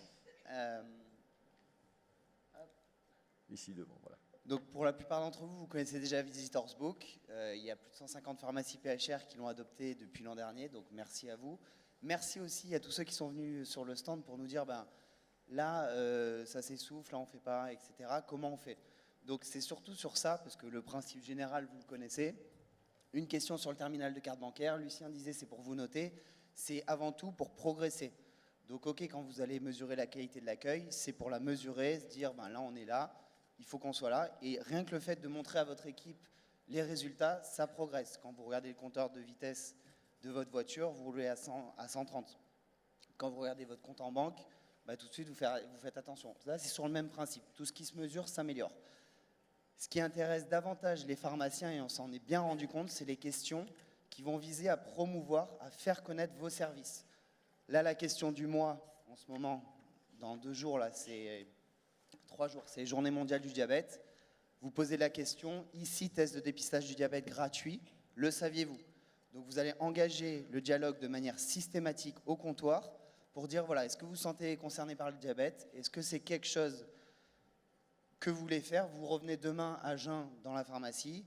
Ici devant, voilà. Donc pour la plupart d'entre vous, vous connaissez déjà Visitors Book. Il y a plus de 150 pharmacies PHR qui l'ont adopté depuis l'an dernier, donc merci à vous. Merci aussi à tous ceux qui sont venus sur le stand pour nous dire, là, ça s'essouffle, là on ne fait pas, etc. Comment on fait? Donc c'est surtout sur ça, parce que le principe général, vous le connaissez. Une question sur le terminal de carte bancaire. Lucien disait, c'est pour vous noter. C'est avant tout pour progresser. Donc ok, quand vous allez mesurer la qualité de l'accueil, c'est pour la mesurer, se dire, là on est là, il faut qu'on soit là. Et rien que le fait de montrer à votre équipe les résultats, ça progresse. Quand vous regardez le compteur de vitesse de votre voiture, vous roulez à 130. Quand vous regardez votre compte en banque, tout de suite, vous faites attention. Là, c'est sur le même principe. Tout ce qui se mesure s'améliore. Ce qui intéresse davantage les pharmaciens, et on s'en est bien rendu compte, c'est les questions qui vont viser à promouvoir, à faire connaître vos services. Là, la question du mois, en ce moment, dans 2 jours, là, c'est 3 jours, c'est Journée mondiale du diabète. Vous posez la question, ici, test de dépistage du diabète gratuit, le saviez-vous? Donc vous allez engager le dialogue de manière systématique au comptoir pour dire, voilà, est-ce que vous vous sentez concerné par le diabète? Est-ce que c'est quelque chose que vous voulez faire? Vous revenez demain à jeun dans la pharmacie,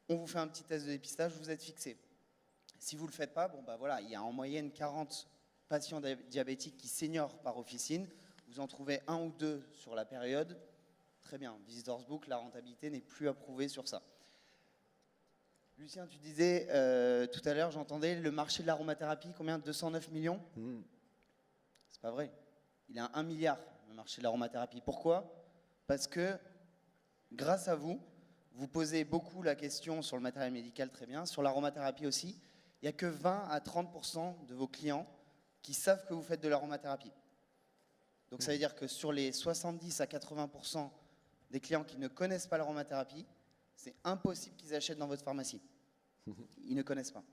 on vous fait un petit test de dépistage, vous êtes fixé. Si vous ne le faites pas, voilà, il y a en moyenne 40 patients diabétiques qui seniorent par officine. Vous en trouvez 1 ou 2 sur la période. Très bien, Visitors Book, la rentabilité n'est plus approuvée sur ça. Lucien, tu disais tout à l'heure, j'entendais le marché de l'aromathérapie, combien? 209 millions? C'est pas vrai. Il est à 1 milliard, le marché de l'aromathérapie. Pourquoi? Parce que, grâce à vous, vous posez beaucoup la question sur le matériel médical, très bien, sur l'aromathérapie aussi. Il n'y a que 20 à 30% de vos clients qui savent que vous faites de l'aromathérapie. Donc ça veut dire que sur les 70 à 80% des clients qui ne connaissent pas l'aromathérapie, c'est impossible qu'ils achètent dans votre pharmacie. Ils ne connaissent pas.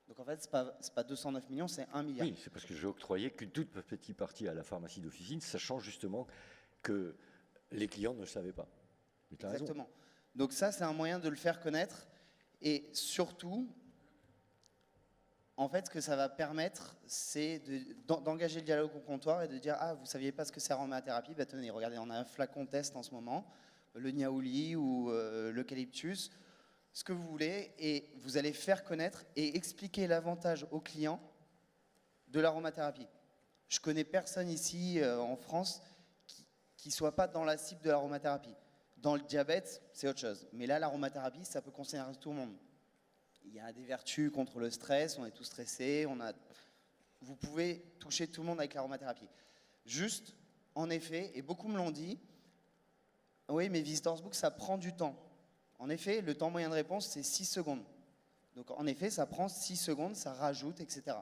Donc en fait, ce n'est pas 209 millions, c'est 1 milliard. Oui, c'est parce que j'ai octroyé qu'une toute petite partie à la pharmacie d'officine, sachant justement que les clients ne le savaient pas. Mais tu as raison. Exactement. Donc ça, c'est un moyen de le faire connaître. Et surtout, en fait, ce que ça va permettre, c'est d'engager le dialogue au comptoir et de dire « Ah, vous ne saviez pas ce que c'est l'aromathérapie? Tenez, regardez, on a un flacon test en ce moment, le niaouli ou l'eucalyptus, ce que vous voulez, et vous allez faire connaître et expliquer l'avantage aux clients de l'aromathérapie. Je connais personne ici en France qui ne soit pas dans la cible de l'aromathérapie. Dans le diabète, c'est autre chose. Mais là, l'aromathérapie, ça peut concerner tout le monde. Il y a des vertus contre le stress, on est tous stressés, vous pouvez toucher tout le monde avec l'aromathérapie. Juste, en effet, et beaucoup me l'ont dit, oui, mais Visitors Book, ça prend du temps. En effet, le temps moyen de réponse, c'est 6 secondes. Donc, en effet, ça prend 6 secondes, ça rajoute, etc.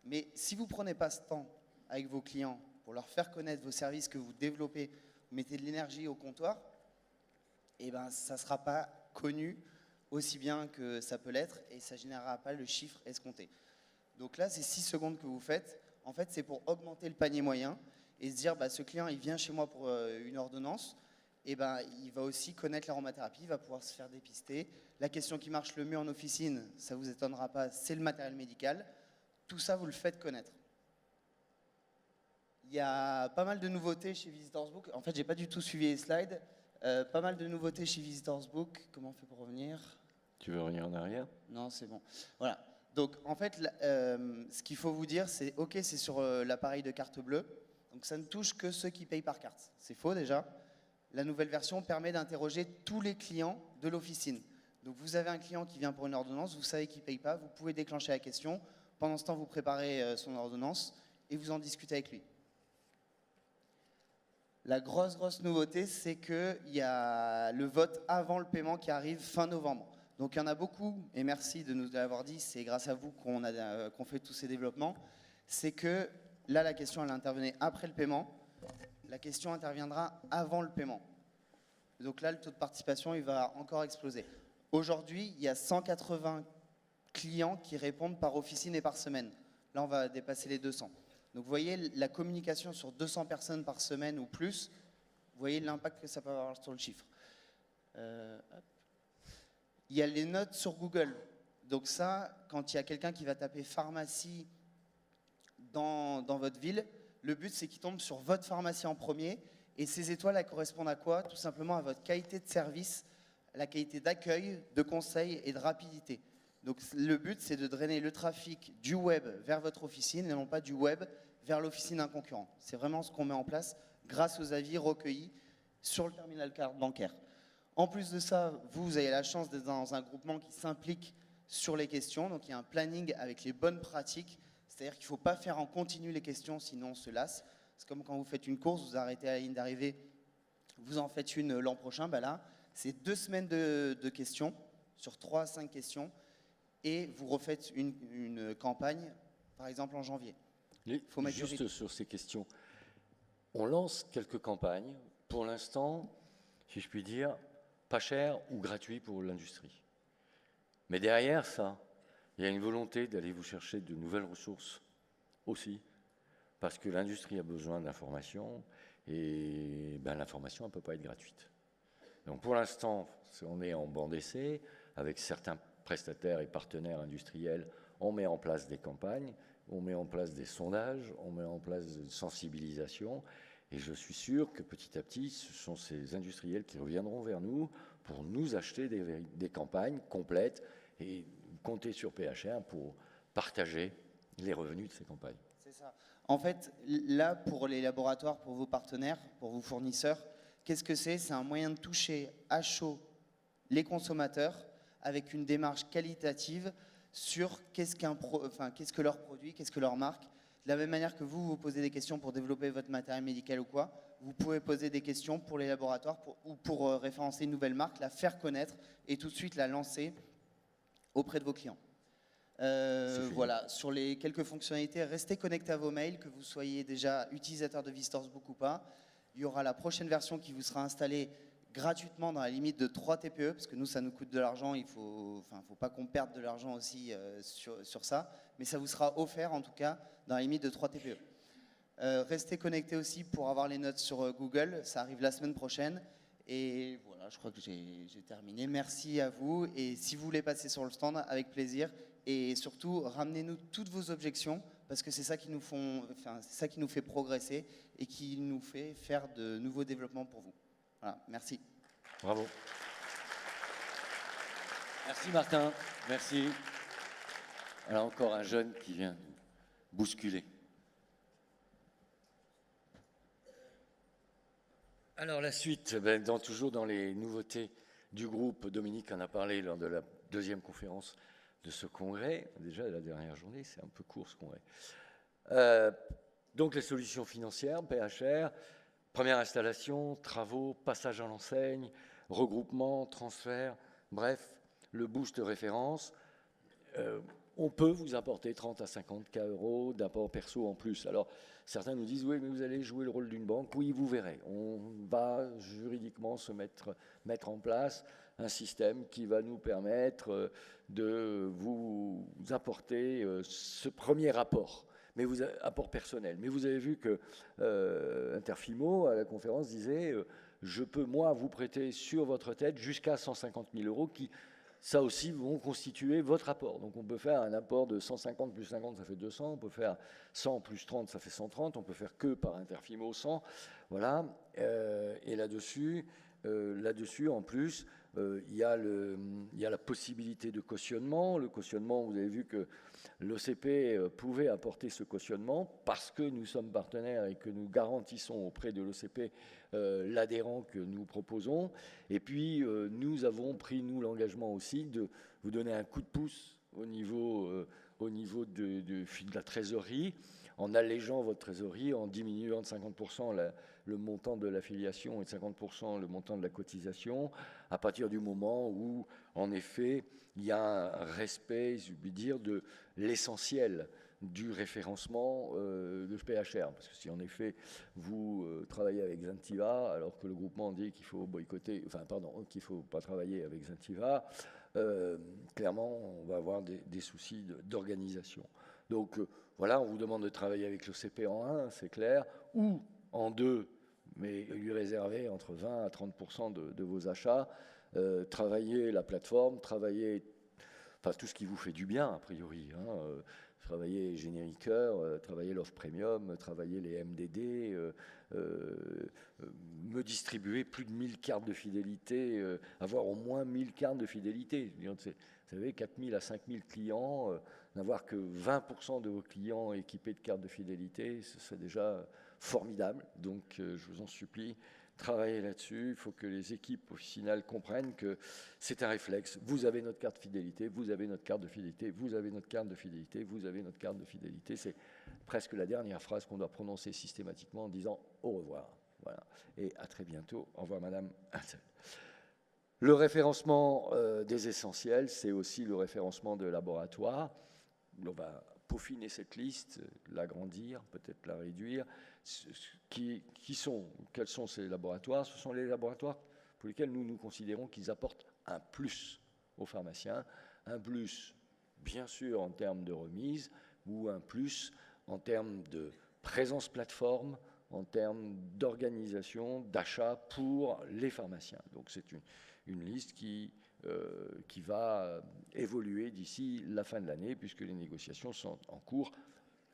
Mais si vous ne prenez pas ce temps avec vos clients pour leur faire connaître vos services que vous développez, vous mettez de l'énergie au comptoir, ça ne sera pas connu aussi bien que ça peut l'être et ça ne générera pas le chiffre escompté. Donc là, ces 6 secondes que vous faites, en fait, c'est pour augmenter le panier moyen et se dire, ce client, il vient chez moi pour une ordonnance, il va aussi connaître l'aromathérapie, il va pouvoir se faire dépister. La question qui marche le mieux en officine, ça ne vous étonnera pas, c'est le matériel médical. tout ça, vous le faites connaître. Il y a pas mal de nouveautés chez Visitors Book. En fait, j'ai pas du tout suivi les slides. Pas mal de nouveautés chez Visitors Book. Comment on fait pour revenir? Tu veux revenir en arrière? Non, c'est bon. Voilà. Donc, en fait, ce qu'il faut vous dire, c'est OK, c'est sur l'appareil de carte bleue. Donc, ça ne touche que ceux qui payent par carte. C'est faux déjà. La nouvelle version permet d'interroger tous les clients de l'officine. Donc, vous avez un client qui vient pour une ordonnance, vous savez qu'il ne paye pas, vous pouvez déclencher la question. Pendant ce temps, vous préparez son ordonnance et vous en discutez avec lui. La grosse nouveauté, c'est qu'il y a le vote avant le paiement qui arrive fin novembre. Donc il y en a beaucoup, et merci de nous l'avoir dit, c'est grâce à vous qu'on fait tous ces développements. C'est que là, la question, elle intervenait après le paiement. La question interviendra avant le paiement. Donc là, le taux de participation, il va encore exploser. Aujourd'hui, il y a 180 clients qui répondent par officine et par semaine. Là, on va dépasser les 200. Donc vous voyez, la communication sur 200 personnes par semaine ou plus, vous voyez l'impact que ça peut avoir sur le chiffre. Il y a les notes sur Google. Donc ça, quand il y a quelqu'un qui va taper pharmacie dans votre ville, le but c'est qu'il tombe sur votre pharmacie en premier. Et ces étoiles, elles correspondent à quoi? Tout simplement à votre qualité de service, la qualité d'accueil, de conseil et de rapidité. Donc le but, c'est de drainer le trafic du web vers votre officine et non pas du web vers l'officine d'un concurrent. C'est vraiment ce qu'on met en place grâce aux avis recueillis sur le terminal carte bancaire. En plus de ça, vous avez la chance d'être dans un groupement qui s'implique sur les questions. Donc il y a un planning avec les bonnes pratiques. C'est-à-dire qu'il ne faut pas faire en continu les questions, sinon on se lasse. C'est comme quand vous faites une course, vous arrêtez à la ligne d'arrivée, vous en faites une l'an prochain. Ben là, c'est 2 semaines de questions, sur 3 à 5 questions. Et vous refaites une campagne, par exemple en janvier. Faut mettre juste sur ces questions, on lance quelques campagnes, pour l'instant, si je puis dire, pas cher ou gratuit pour l'industrie. Mais derrière ça, il y a une volonté d'aller vous chercher de nouvelles ressources aussi, parce que l'industrie a besoin d'informations, et ben, l'information ne peut pas être gratuite. Donc pour l'instant, on est en banc d'essai, avec certains prestataires et partenaires industriels, on met en place des campagnes, on met en place des sondages, on met en place une sensibilisation, et je suis sûr que petit à petit, ce sont ces industriels qui reviendront vers nous pour nous acheter des campagnes complètes et compter sur PHR pour partager les revenus de ces campagnes. C'est ça. En fait, là, pour les laboratoires, pour vos partenaires, pour vos fournisseurs, qu'est-ce que c'est? C'est un moyen de toucher à chaud les consommateurs avec une démarche qualitative sur qu'est-ce que leur produit, qu'est-ce que leur marque. De la même manière que vous posez des questions pour développer votre matériel médical ou quoi, vous pouvez poser des questions pour les laboratoires ou pour référencer une nouvelle marque, la faire connaître et tout de suite la lancer auprès de vos clients. Voilà, sur les quelques fonctionnalités, restez connectés à vos mails, que vous soyez déjà utilisateur de Visitors Book ou pas. Il y aura la prochaine version qui vous sera installée gratuitement dans la limite de 3 TPE, parce que nous, ça nous coûte de l'argent, il faut pas qu'on perde de l'argent aussi sur ça, mais ça vous sera offert en tout cas dans la limite de 3 TPE. Restez connectés aussi pour avoir les notes sur Google, ça arrive la semaine prochaine. Et voilà, je crois que j'ai terminé. Merci à vous. Et si vous voulez passer sur le stand, avec plaisir. Et surtout, ramenez-nous toutes vos objections, parce que c'est ça qui nous fait progresser et qui nous fait faire de nouveaux développements pour vous. Voilà, merci. Bravo. Merci Martin, merci. Alors encore un jeune qui vient bousculer. Alors la suite, toujours dans les nouveautés du groupe, Dominique en a parlé lors de la deuxième conférence de ce congrès. Déjà la dernière journée, c'est un peu court ce congrès. Donc les solutions financières, PHR, première installation, travaux, passage à l'enseigne, regroupement, transfert, bref, le boost référence. On peut vous apporter 30 à 50 K euros d'apport perso en plus. Alors, certains nous disent, oui, mais vous allez jouer le rôle d'une banque. Oui, vous verrez. On va juridiquement mettre en place un système qui va nous permettre de vous apporter ce premier apport, apport personnel. Mais vous avez vu que Interfimo, à la conférence, disait, je peux, moi, vous prêter sur votre tête jusqu'à 150 000 euros qui ça aussi vont constituer votre apport. Donc on peut faire un apport de 150 plus 50, ça fait 200, on peut faire 100 plus 30, ça fait 130, on peut faire que par interfimo 100, voilà. Et là-dessus, en plus, il y a la possibilité de cautionnement. Le cautionnement, vous avez vu que l'OCP pouvait apporter ce cautionnement parce que nous sommes partenaires et que nous garantissons auprès de l'OCP l'adhérent que nous proposons. Et puis, nous avons pris, nous, l'engagement aussi de vous donner un coup de pouce au niveau de la trésorerie, en allégeant votre trésorerie, en diminuant de 50% le montant de l'affiliation et de 50% le montant de la cotisation, à partir du moment où, en effet, il y a un respect, je veux dire, de l'essentiel du référencement de PHR. Parce que si en effet vous travaillez avec Zentiva, alors que le groupement dit qu'il faut boycotter, enfin pardon, qu'il ne faut pas travailler avec Zentiva, clairement on va avoir des soucis d'organisation. Donc voilà, on vous demande de travailler avec l'OCP en 1, c'est clair, ou en 2, mais lui réserver entre 20 à 30% de vos achats, travailler la plateforme, travailler enfin, tout ce qui vous fait du bien, a priori. Travailler génériqueur, travailler l'offre premium, travailler les MDD, me distribuer plus de 1000 cartes de fidélité, avoir au moins 1000 cartes de fidélité. Vous savez, 4000 à 5000 clients, n'avoir que 20% de vos clients équipés de cartes de fidélité, c'est déjà formidable. Donc, je vous en supplie, travailler là-dessus. Il faut que les équipes officinales comprennent que c'est un réflexe. Vous avez notre carte fidélité, vous avez notre carte de fidélité, vous avez notre carte de fidélité, vous avez notre carte de fidélité. C'est presque la dernière phrase qu'on doit prononcer systématiquement en disant au revoir. Voilà. Et à très bientôt. Au revoir, madame. Le référencement des essentiels, c'est aussi le référencement de laboratoire. On va peaufiner cette liste, l'agrandir, peut-être la réduire. Quels sont ces laboratoires? Ce sont les laboratoires pour lesquels nous considérons qu'ils apportent un plus aux pharmaciens, un plus bien sûr en termes de remise ou un plus en termes de présence plateforme, en termes d'organisation, d'achat pour les pharmaciens. Donc c'est une liste qui va évoluer d'ici la fin de l'année puisque les négociations sont en cours.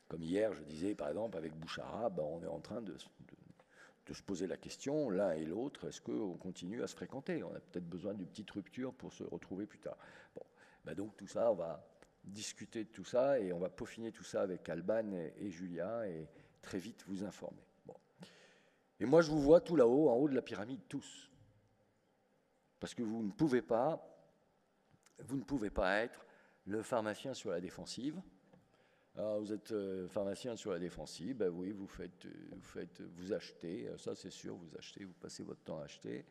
Comme hier, je disais, par exemple, avec Bouchara, on est en train de se poser la question, l'un et l'autre, est-ce qu'on continue à se fréquenter? On a peut-être besoin d'une petite rupture pour se retrouver plus tard. Bon, donc tout ça, on va discuter de tout ça et on va peaufiner tout ça avec Alban et Julia et très vite vous informer. Bon. Et moi, je vous vois tout là-haut, en haut de la pyramide, tous. Parce que vous ne pouvez pas être le pharmacien sur la défensive. Alors, vous êtes pharmacien sur la défensive, ben oui, vous achetez, ça c'est sûr, vous achetez, vous passez votre temps à acheter,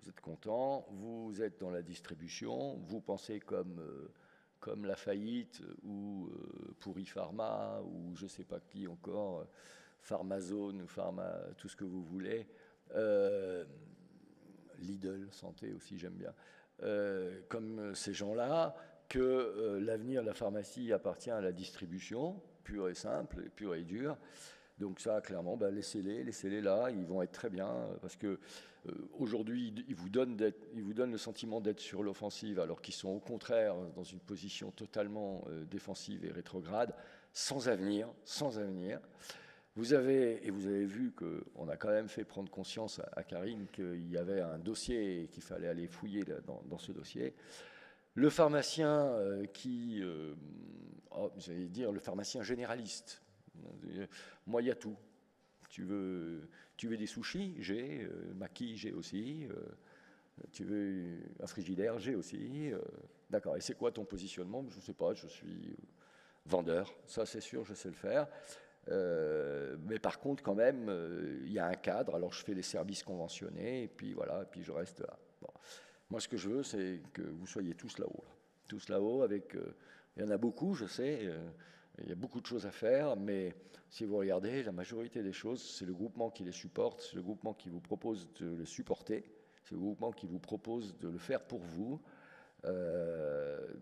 vous êtes content, vous êtes dans la distribution, vous pensez comme la faillite ou Pourri Pharma ou je ne sais pas qui encore, Pharmazone, tout ce que vous voulez, Lidl, Santé aussi j'aime bien, comme ces gens-là, que l'avenir de la pharmacie appartient à la distribution, pure et simple, pure et dure. Donc ça, clairement, laissez-les là, ils vont être très bien, parce que aujourd'hui, ils vous donnent le sentiment d'être sur l'offensive, alors qu'ils sont au contraire dans une position totalement défensive et rétrograde, sans avenir. Vous avez vu qu'on a quand même fait prendre conscience à Karine qu'il y avait un dossier et qu'il fallait aller fouiller dans ce dossier. Le pharmacien j'allais dire le pharmacien généraliste. Moi, il y a tout. Tu veux des sushis? J'ai. Maquis, j'ai aussi. Tu veux un frigidaire? J'ai aussi. D'accord. Et c'est quoi ton positionnement? Je ne sais pas. Je suis vendeur. Ça, c'est sûr, je sais le faire. Mais par contre, quand même, il y a un cadre. Alors, je fais les services conventionnés. Et puis, voilà. Et puis, je reste là. Bon. Moi, ce que je veux, c'est que vous soyez tous là-haut. Tous là-haut avec... il y en a beaucoup, je sais. Il y a beaucoup de choses à faire. Mais si vous regardez, la majorité des choses, c'est le groupement qui les supporte. C'est le groupement qui vous propose de les supporter. C'est le groupement qui vous propose de le faire pour vous.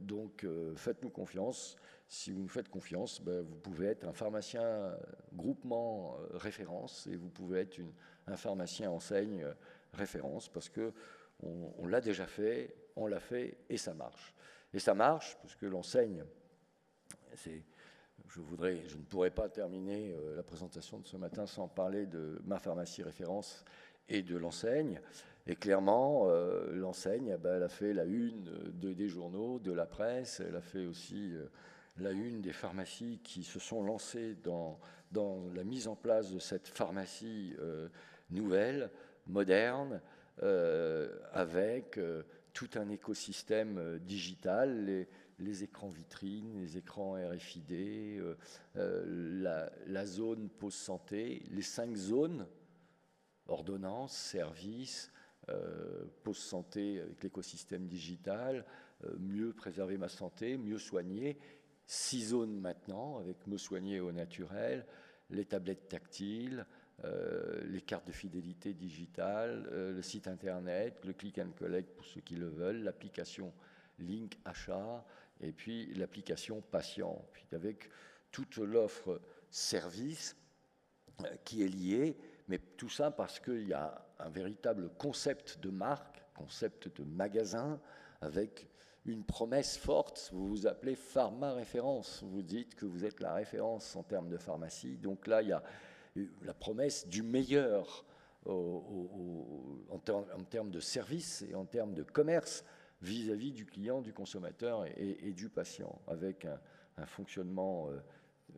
Donc, faites-nous confiance. Si vous nous faites confiance, vous pouvez être un pharmacien groupement référence et vous pouvez être un pharmacien enseigne référence parce que on l'a déjà fait, on l'a fait et ça marche. Et ça marche parce que l'enseigne, je ne pourrais pas terminer la présentation de ce matin sans parler de ma pharmacie référence et de l'enseigne. Et clairement, l'enseigne, elle a fait la une des journaux, de la presse, elle a fait aussi la une des pharmacies qui se sont lancées dans la mise en place de cette pharmacie nouvelle, moderne, avec tout un écosystème digital, les écrans vitrines, les écrans RFID, la zone pause santé, les 5 zones, ordonnance, service, pause santé avec l'écosystème digital, mieux préserver ma santé, mieux soigner. 6 zones maintenant, avec me soigner au naturel, les tablettes tactiles, les cartes de fidélité digitale, le site internet, le click and collect pour ceux qui le veulent, l'application Link Achat, et puis l'application Patient, puis avec toute l'offre service qui est liée, mais tout ça parce qu'il y a un véritable concept de marque, concept de magasin, avec une promesse forte. Vous vous appelez Pharma Référence, vous dites que vous êtes la référence en termes de pharmacie, donc là il y a la promesse du meilleur en termes de service et en termes de commerce vis-à-vis du client, du consommateur et du patient, avec un fonctionnement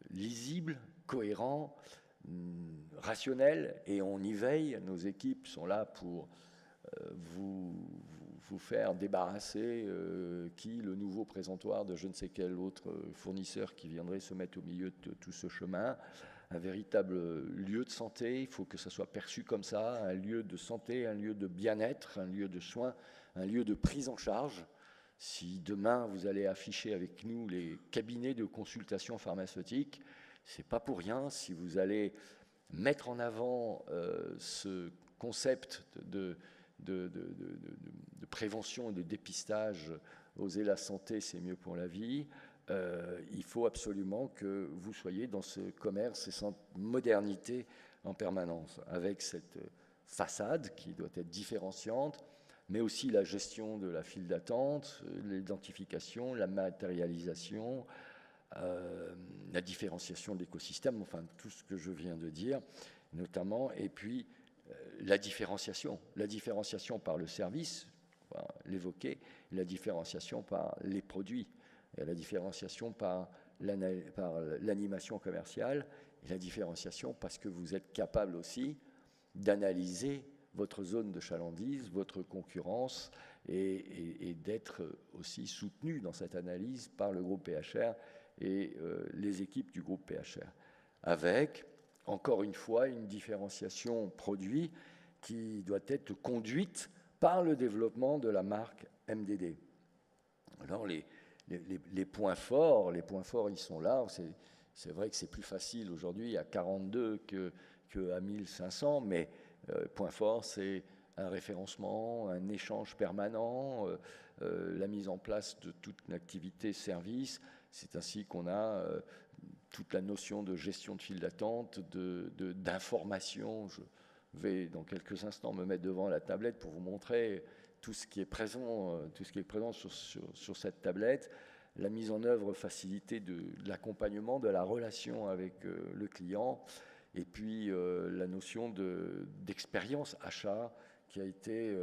lisible, cohérent, rationnel, et on y veille. Nos équipes sont là pour vous faire débarrasser le nouveau présentoir de je ne sais quel autre fournisseur qui viendrait se mettre au milieu de tout ce chemin. Un véritable lieu de santé, il faut que ça soit perçu comme ça, un lieu de santé, un lieu de bien-être, un lieu de soins, un lieu de prise en charge. Si demain vous allez afficher avec nous les cabinets de consultation pharmaceutique, c'est pas pour rien. Si vous allez mettre en avant ce concept de prévention et de dépistage, oser la santé, c'est mieux pour la vie, il faut absolument que vous soyez dans ce commerce et cette modernité en permanence, avec cette façade qui doit être différenciante, mais aussi la gestion de la file d'attente, l'identification, la matérialisation, la différenciation de l'écosystème, enfin tout ce que je viens de dire, notamment, et puis la différenciation par le service, on va l'évoquer, la différenciation par les produits, et la différenciation par l'animation commerciale, et la différenciation parce que vous êtes capable aussi d'analyser votre zone de chalandise, votre concurrence, et d'être aussi soutenu dans cette analyse par le groupe PHR et les équipes du groupe PHR, avec, encore une fois, une différenciation produit qui doit être conduite par le développement de la marque MDD. Alors, les points forts, ils sont là. C'est vrai que c'est plus facile aujourd'hui à 42 qu'à 1500, mais point fort, c'est un référencement, un échange permanent, la mise en place de toute une activité service. C'est ainsi qu'on a toute la notion de gestion de file d'attente, d'information. Je vais dans quelques instants me mettre devant la tablette pour vous montrer tout ce qui est présent, sur cette tablette. La mise en œuvre facilitée de l'accompagnement, de la relation avec le client, et puis la notion d'expérience achat qui a été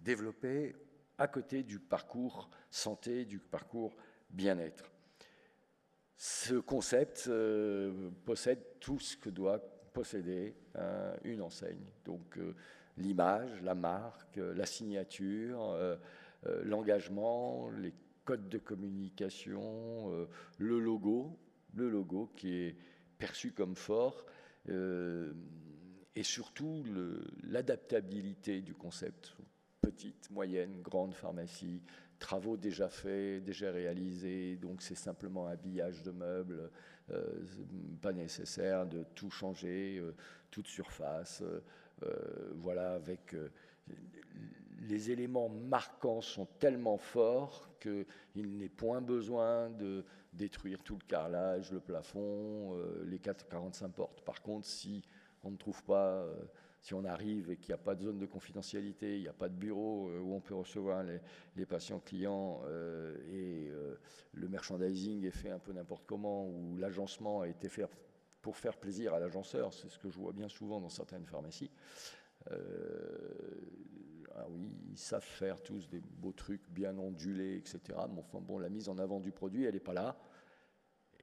développée à côté du parcours santé, du parcours bien-être. Ce concept possède tout ce que doit posséder une enseigne. Donc l'image, la marque, la signature, l'engagement, les codes de communication, le logo qui est perçu comme fort, et surtout l'adaptabilité du concept. Petite, moyenne, grande pharmacie, travaux déjà faits, déjà réalisés, donc c'est simplement habillage de meubles, pas nécessaire de tout changer, toute surface, voilà, avec les éléments marquants sont tellement forts qu'il n'est point besoin de détruire tout le carrelage, le plafond, les 45 portes. Par contre, si on ne trouve pas, si on arrive et qu'il n'y a pas de zone de confidentialité, il n'y a pas de bureau où on peut recevoir les patients clients et le merchandising est fait un peu n'importe comment, ou l'agencement a été fait pour faire plaisir à l'agenceur, c'est ce que je vois bien souvent dans certaines pharmacies. Ah oui, ils savent faire tous des beaux trucs bien ondulés, etc. Mais enfin bon, la mise en avant du produit, elle n'est pas là.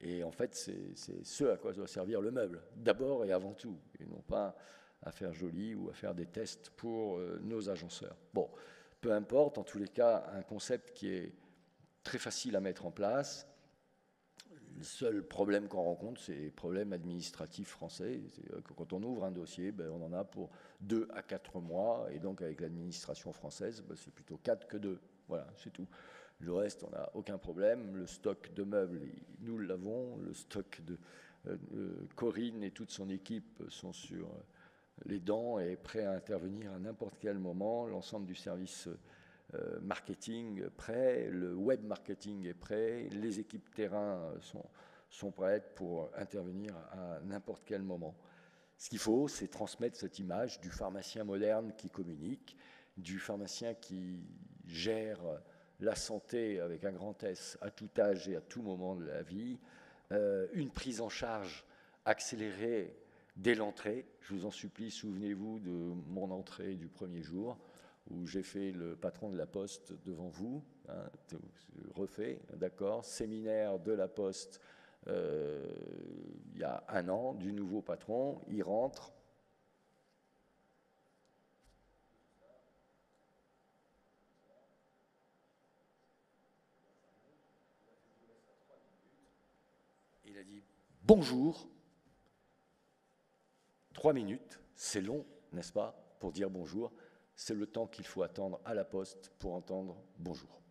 Et en fait, c'est ce à quoi doit servir le meuble, d'abord et avant tout, et non pas à faire joli ou à faire des tests pour nos agenceurs. Bon, peu importe, en tous les cas, un concept qui est très facile à mettre en place. Le seul problème qu'on rencontre, c'est les problèmes administratifs français. Que quand on ouvre un dossier, ben, on en a pour 2 à 4 mois, et donc avec l'administration française, ben, c'est plutôt 4 que 2. Voilà, c'est tout. Le reste, on n'a aucun problème. Le stock de meubles, nous l'avons. Le stock de Corinne et toute son équipe sont sur les dents et prêts à intervenir à n'importe quel moment. L'ensemble du service marketing prêt, le web marketing est prêt, les équipes terrain sont prêtes pour intervenir à n'importe quel moment. Ce qu'il faut, c'est transmettre cette image du pharmacien moderne qui communique, du pharmacien qui gère la santé avec un grand S à tout âge et à tout moment de la vie, une prise en charge accélérée dès l'entrée. Je vous en supplie, souvenez-vous de mon entrée du premier jour, où j'ai fait le patron de la Poste devant vous, hein, refait, d'accord, séminaire de la Poste il y a 1 an, du nouveau patron, il rentre. Il a dit bonjour, 3 minutes, c'est long, n'est-ce pas, pour dire bonjour. C'est le temps qu'il faut attendre à la poste pour entendre bonjour.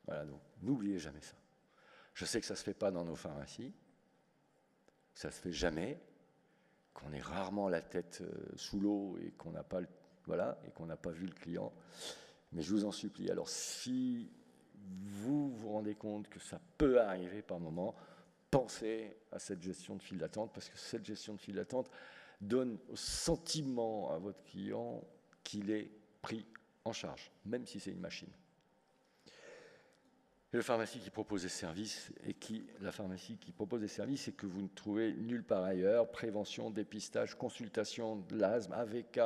Voilà, donc n'oubliez jamais ça. Je sais que ça ne se fait pas dans nos pharmacies, ça ne se fait jamais, qu'on est rarement la tête sous l'eau et qu'on n'a pas, voilà, et qu'on n'a pas vu le client. Mais je vous en supplie, alors si vous vous rendez compte que ça peut arriver par moment, pensez à cette gestion de file d'attente, parce que cette gestion de file d'attente donne au sentiment à votre client qu'il est pris en charge, même si c'est une machine. Et la pharmacie qui propose des services et que vous ne trouvez nulle part ailleurs, prévention, dépistage, consultation de l'asthme, AVK,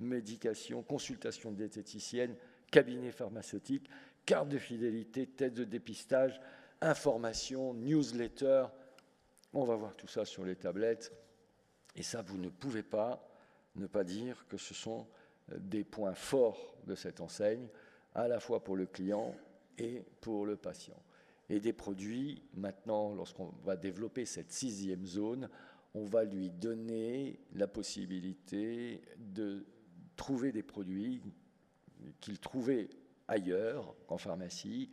médication, consultation diététicienne, cabinet pharmaceutique, carte de fidélité, test de dépistage, information, newsletter. On va voir tout ça sur les tablettes. Et ça, vous ne pouvez pas ne pas dire que ce sont des points forts de cette enseigne, à la fois pour le client et pour le patient. Et des produits, maintenant, lorsqu'on va développer cette 6e zone, on va lui donner la possibilité de trouver des produits qu'il trouvait ailleurs qu'en pharmacie.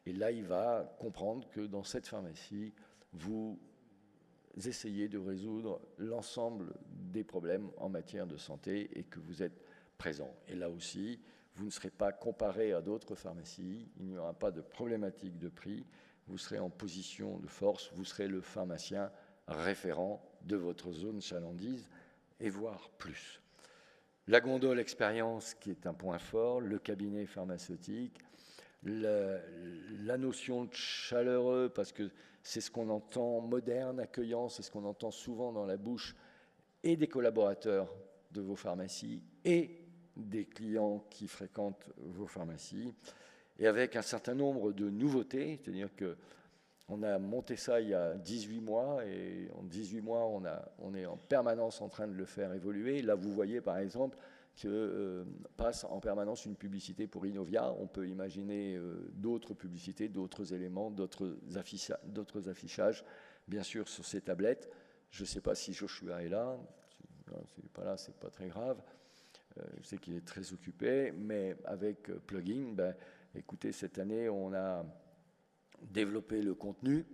Et là, il va comprendre que dans cette pharmacie, vous essayez de résoudre l'ensemble des problèmes en matière de santé et que vous êtes présent. Et là aussi, vous ne serez pas comparé à d'autres pharmacies, il n'y aura pas de problématique de prix, vous serez en position de force, vous serez le pharmacien référent de votre zone chalandise et voire plus. La gondole expérience qui est un point fort, le cabinet pharmaceutique, la notion de chaleureux, parce que c'est ce qu'on entend, moderne, accueillant, c'est ce qu'on entend souvent dans la bouche et des collaborateurs de vos pharmacies et des clients qui fréquentent vos pharmacies, et avec un certain nombre de nouveautés, c'est-à-dire qu'on a monté ça il y a 18 mois, et en 18 mois, on est en permanence en train de le faire évoluer. Là, vous voyez par exemple que passe en permanence une publicité pour Inovia. On peut imaginer d'autres publicités, d'autres éléments, d'autres affichages, bien sûr, sur ces tablettes. Je ne sais pas si Joshua est là. C'est pas là, c'est pas très grave. Je sais qu'il est très occupé, mais avec Plugin, ben, écoutez, cette année, on a développé le contenu.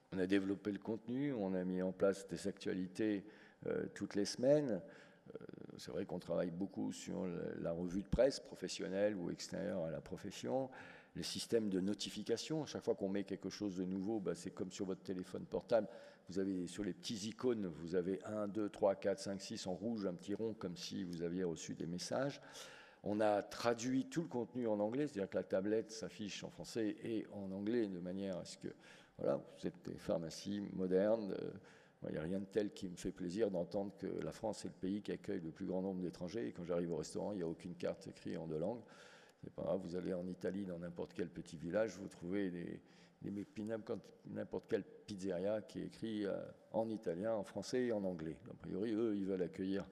On a mis en place des actualités toutes les semaines. C'est vrai qu'on travaille beaucoup sur la revue de presse professionnelle ou extérieure à la profession, les systèmes de notification. À chaque fois qu'on met quelque chose de nouveau, ben c'est comme sur votre téléphone portable, vous avez sur les petits icônes, vous avez 1, 2, 3, 4, 5, 6 en rouge, un petit rond comme si vous aviez reçu des messages. On a traduit tout le contenu en anglais, c'est-à-dire que la tablette s'affiche en français et en anglais de manière à ce que, voilà, vous êtes des pharmacies modernes. Il n'y a rien de tel qui me fait plaisir d'entendre que la France est le pays qui accueille le plus grand nombre d'étrangers. Et quand j'arrive au restaurant, il n'y a aucune carte écrite en 2 langues. C'est pas grave, vous allez en Italie, dans n'importe quel petit village, vous trouvez n'importe quelle pizzeria qui est écrit en italien, en français et en anglais. A priori, eux, ils veulent accueillir.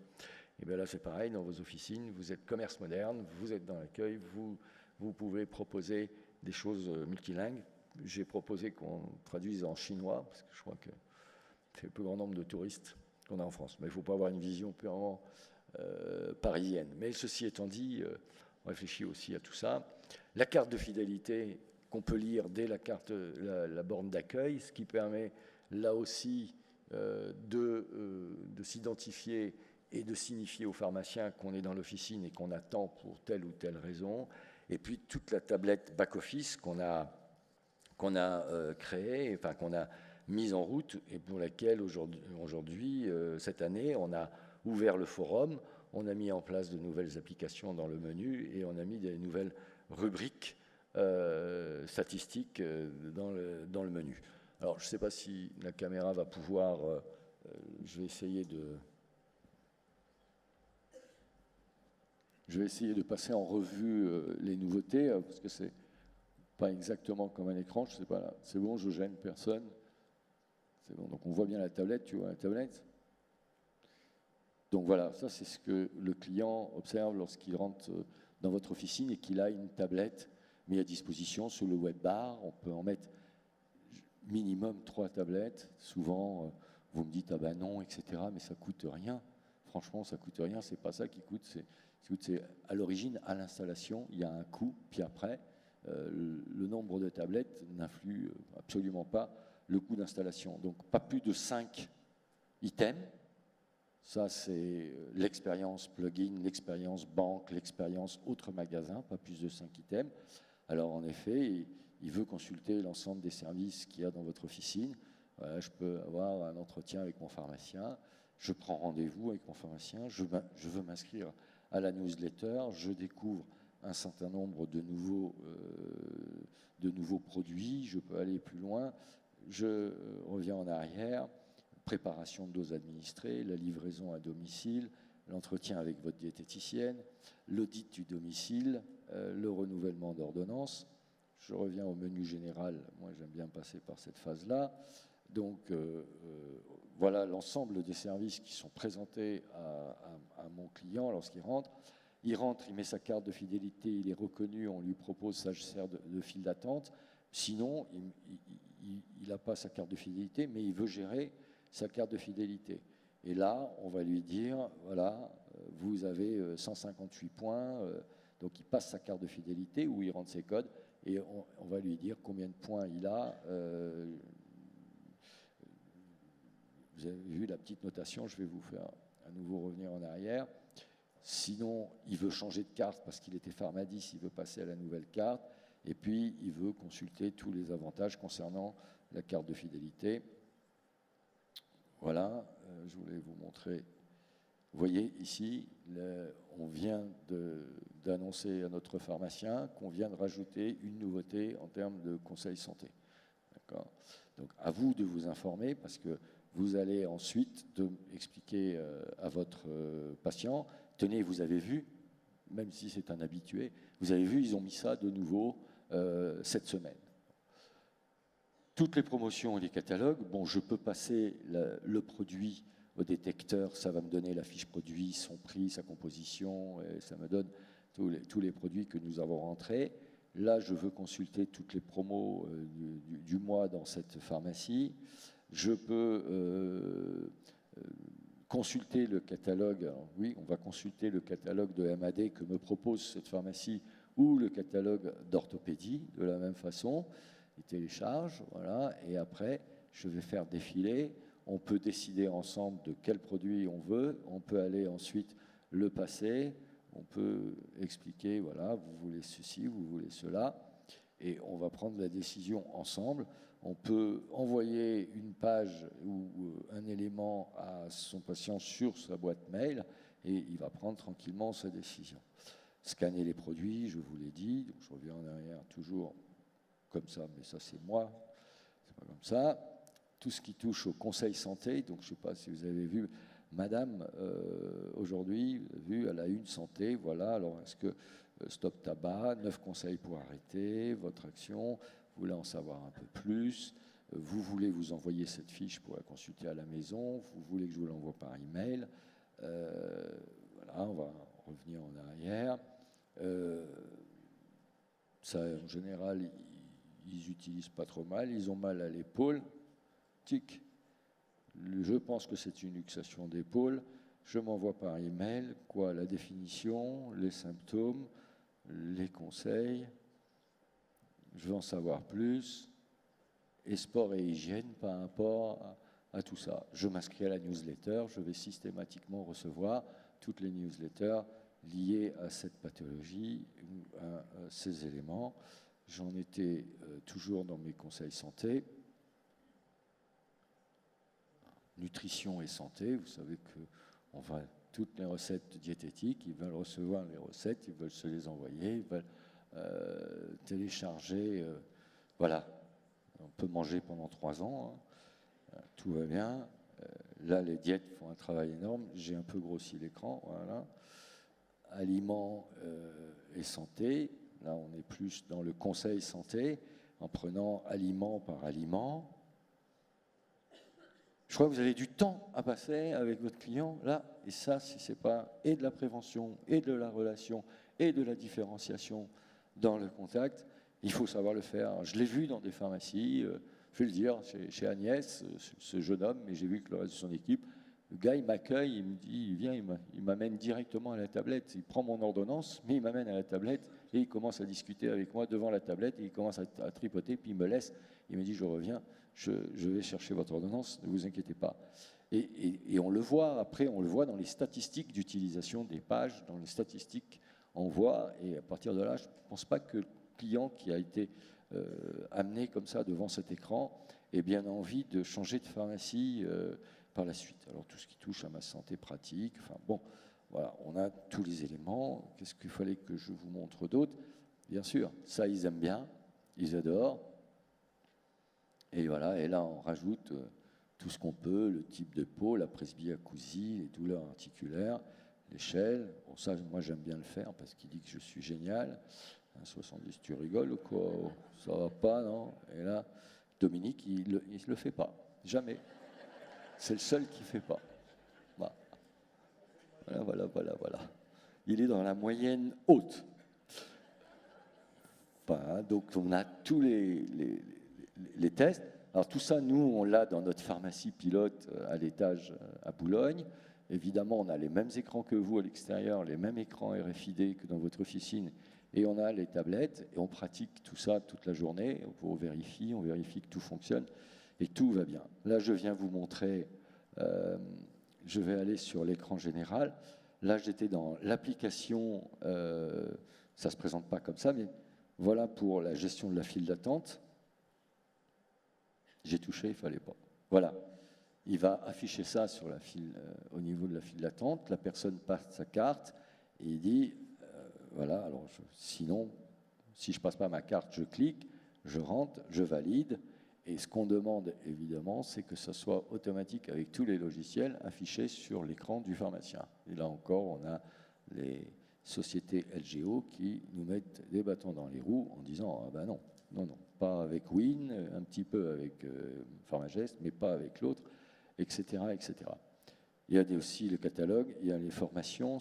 Et bien là, c'est pareil, dans vos officines, vous êtes commerce moderne, vous êtes dans l'accueil, vous pouvez proposer des choses multilingues. J'ai proposé qu'on traduise en chinois, parce que je crois que c'est le plus grand nombre de touristes qu'on a en France. Mais il ne faut pas avoir une vision purement parisienne. Mais ceci étant dit, on réfléchit aussi à tout ça. La carte de fidélité qu'on peut lire dès la borne d'accueil, ce qui permet là aussi de s'identifier et de signifier aux pharmaciens qu'on est dans l'officine et qu'on attend pour telle ou telle raison. Et puis toute la tablette back-office qu'on a créée, enfin qu'on a mise en route et pour laquelle aujourd'hui, cette année, on a ouvert le forum, on a mis en place de nouvelles applications dans le menu et on a mis des nouvelles rubriques statistiques dans le menu. Alors, je ne sais pas si la caméra va pouvoir... je vais essayer de passer en revue les nouveautés, parce que c'est pas exactement comme un écran, je sais pas là. C'est bon, je gêne personne. C'est bon, donc on voit bien la tablette, tu vois la tablette. Donc voilà, ça c'est ce que le client observe lorsqu'il rentre dans votre officine et qu'il a une tablette mise à disposition sur le web bar. On peut en mettre minimum 3 tablettes. Souvent, vous me dites, ah ben non, etc., mais ça coûte rien. Franchement, ça coûte rien, c'est pas ça qui coûte, c'est à l'origine, à l'installation, il y a un coût, puis après, le nombre de tablettes n'influe absolument pas le coût d'installation. Donc, pas plus de 5 items. Ça, c'est l'expérience plugin, l'expérience banque, l'expérience autre magasin, pas plus de 5 items. Alors, en effet, il veut consulter l'ensemble des services qu'il y a dans votre officine. Voilà, je peux avoir un entretien avec mon pharmacien, je prends rendez-vous avec mon pharmacien, je veux m'inscrire à la newsletter, je découvre un certain nombre de nouveaux produits, je peux aller plus loin, je reviens en arrière, préparation de doses administrées, la livraison à domicile, l'entretien avec votre diététicienne, l'audit du domicile, le renouvellement d'ordonnance. Je reviens au menu général, moi j'aime bien passer par cette phase-là. Donc voilà l'ensemble des services qui sont présentés à mon client lorsqu'il rentre. Il met sa carte de fidélité, il est reconnu, on lui propose, ça sert de file d'attente. Sinon, il n'a pas sa carte de fidélité, mais il veut gérer sa carte de fidélité. Et là, on va lui dire, voilà, vous avez 158 points, donc il passe sa carte de fidélité où il rentre ses codes, et on va lui dire combien de points il a. Vous avez vu la petite notation, je vais vous faire à nouveau revenir en arrière. Sinon, il veut changer de carte parce qu'il était Pharmadis, il veut passer à la nouvelle carte. Et puis, il veut consulter tous les avantages concernant la carte de fidélité. Voilà, je voulais vous montrer. Vous voyez ici, on vient d'annoncer à notre pharmacien qu'on vient de rajouter une nouveauté en termes de conseil santé. D'accord ? Donc, à vous de vous informer parce que vous allez ensuite expliquer à votre patient, tenez, vous avez vu, même si c'est un habitué, vous avez vu, ils ont mis ça de nouveau cette semaine. Toutes les promotions et les catalogues, bon, je peux passer le produit au détecteur, ça va me donner la fiche produit, son prix, sa composition, et ça me donne tous les produits que nous avons rentrés. Là, je veux consulter toutes les promos du mois dans cette pharmacie. Je peux consulter le catalogue. Alors, oui, on va consulter le catalogue de MAD que me propose cette pharmacie ou le catalogue d'orthopédie de la même façon. Il télécharge, voilà, et après, je vais faire défiler. On peut décider ensemble de quel produit on veut. On peut aller ensuite le passer. On peut expliquer, voilà, vous voulez ceci, vous voulez cela. et on va prendre la décision ensemble. On peut envoyer une page ou un élément à son patient sur sa boîte mail et il va prendre tranquillement sa décision. Scanner les produits, je vous l'ai dit, donc je reviens en arrière toujours comme ça, mais ça c'est moi, c'est pas comme ça. Tout ce qui touche au conseil santé, donc je ne sais pas si vous avez vu, madame, aujourd'hui, vous avez vu, elle a une santé, voilà, alors est-ce que stop tabac, 9 conseils pour arrêter, votre action, vous voulez en savoir un peu plus, vous voulez vous envoyer cette fiche pour la consulter à la maison, vous voulez que je vous l'envoie par email, voilà, on va revenir en arrière. Ça, en général, ils n'utilisent pas trop mal, ils ont mal à l'épaule, tic, je pense que c'est une luxation d'épaule, je m'envoie par email, quoi, la définition, les symptômes, les conseils, je veux en savoir plus, et sport et hygiène par rapport à tout ça. Je m'inscris à la newsletter, je vais systématiquement recevoir toutes les newsletters liées à cette pathologie, à ces éléments. J'en étais toujours dans mes conseils santé. Nutrition et santé, vous savez qu'on va toutes les recettes diététiques, ils veulent recevoir les recettes, ils veulent se les envoyer, ils veulent télécharger, voilà, on peut manger pendant 3 ans, hein, tout va bien. Là, les diètes font un travail énorme, j'ai un peu grossi l'écran, voilà. Aliments et santé, là on est plus dans le conseil santé, en prenant aliment par aliment. Je crois que vous avez du temps à passer avec votre client, là, et ça, si ce n'est pas et de la prévention, et de la relation, et de la différenciation dans le contact, il faut savoir le faire. Je l'ai vu dans des pharmacies, je vais le dire, chez Agnès, ce jeune homme, mais j'ai vu que le reste de son équipe, le gars, il m'accueille, il me dit, il vient, il m'amène directement à la tablette, il prend mon ordonnance, mais il m'amène à la tablette, et il commence à discuter avec moi devant la tablette, et il commence à tripoter, puis il me laisse, il me dit, je reviens, je vais chercher votre ordonnance, ne vous inquiétez pas. Et on le voit, après, on le voit dans les statistiques d'utilisation des pages, dans les statistiques, on voit, et à partir de là, je ne pense pas que le client qui a été amené comme ça devant cet écran ait bien envie de changer de pharmacie par la suite. Alors tout ce qui touche à ma santé pratique, enfin bon, voilà, on a tous les éléments. Qu'est-ce qu'il fallait que je vous montre d'autre? Bien sûr, ça ils aiment bien, ils adorent. Et voilà, et là on rajoute tout ce qu'on peut, le type de peau, la presbyacousie, les douleurs articulaires, l'échelle. Bon, ça, moi j'aime bien le faire parce qu'il dit que je suis génial. 70, tu rigoles ou quoi? Ça va pas, non? Et là, Dominique, il le fait pas, jamais. C'est le seul qui ne fait pas. Voilà. Il est dans la moyenne haute. Enfin, donc on a tous les tests. Alors tout ça, nous, on l'a dans notre pharmacie pilote à l'étage à Boulogne. Évidemment, on a les mêmes écrans que vous à l'extérieur, les mêmes écrans RFID que dans votre officine. Et on a les tablettes et on pratique tout ça toute la journée. On vérifie que tout fonctionne et tout va bien. Là, je viens vous montrer, je vais aller sur l'écran général. Là, j'étais dans l'application, ça ne se présente pas comme ça, mais voilà pour la gestion de la file d'attente. J'ai touché, il ne fallait pas. Voilà. Il va afficher ça sur la file, au niveau de la file d'attente. La personne passe sa carte et il dit, voilà, alors sinon, si je ne passe pas ma carte, je clique, je rentre, je valide. Et ce qu'on demande, évidemment, c'est que ça soit automatique avec tous les logiciels affichés sur l'écran du pharmacien. Et là encore, on a les sociétés LGO qui nous mettent des bâtons dans les roues en disant « Ah ben non, pas avec Win, un petit peu avec Pharmagest, mais pas avec l'autre, etc., etc. » Il y a aussi le catalogue, il y a les formations.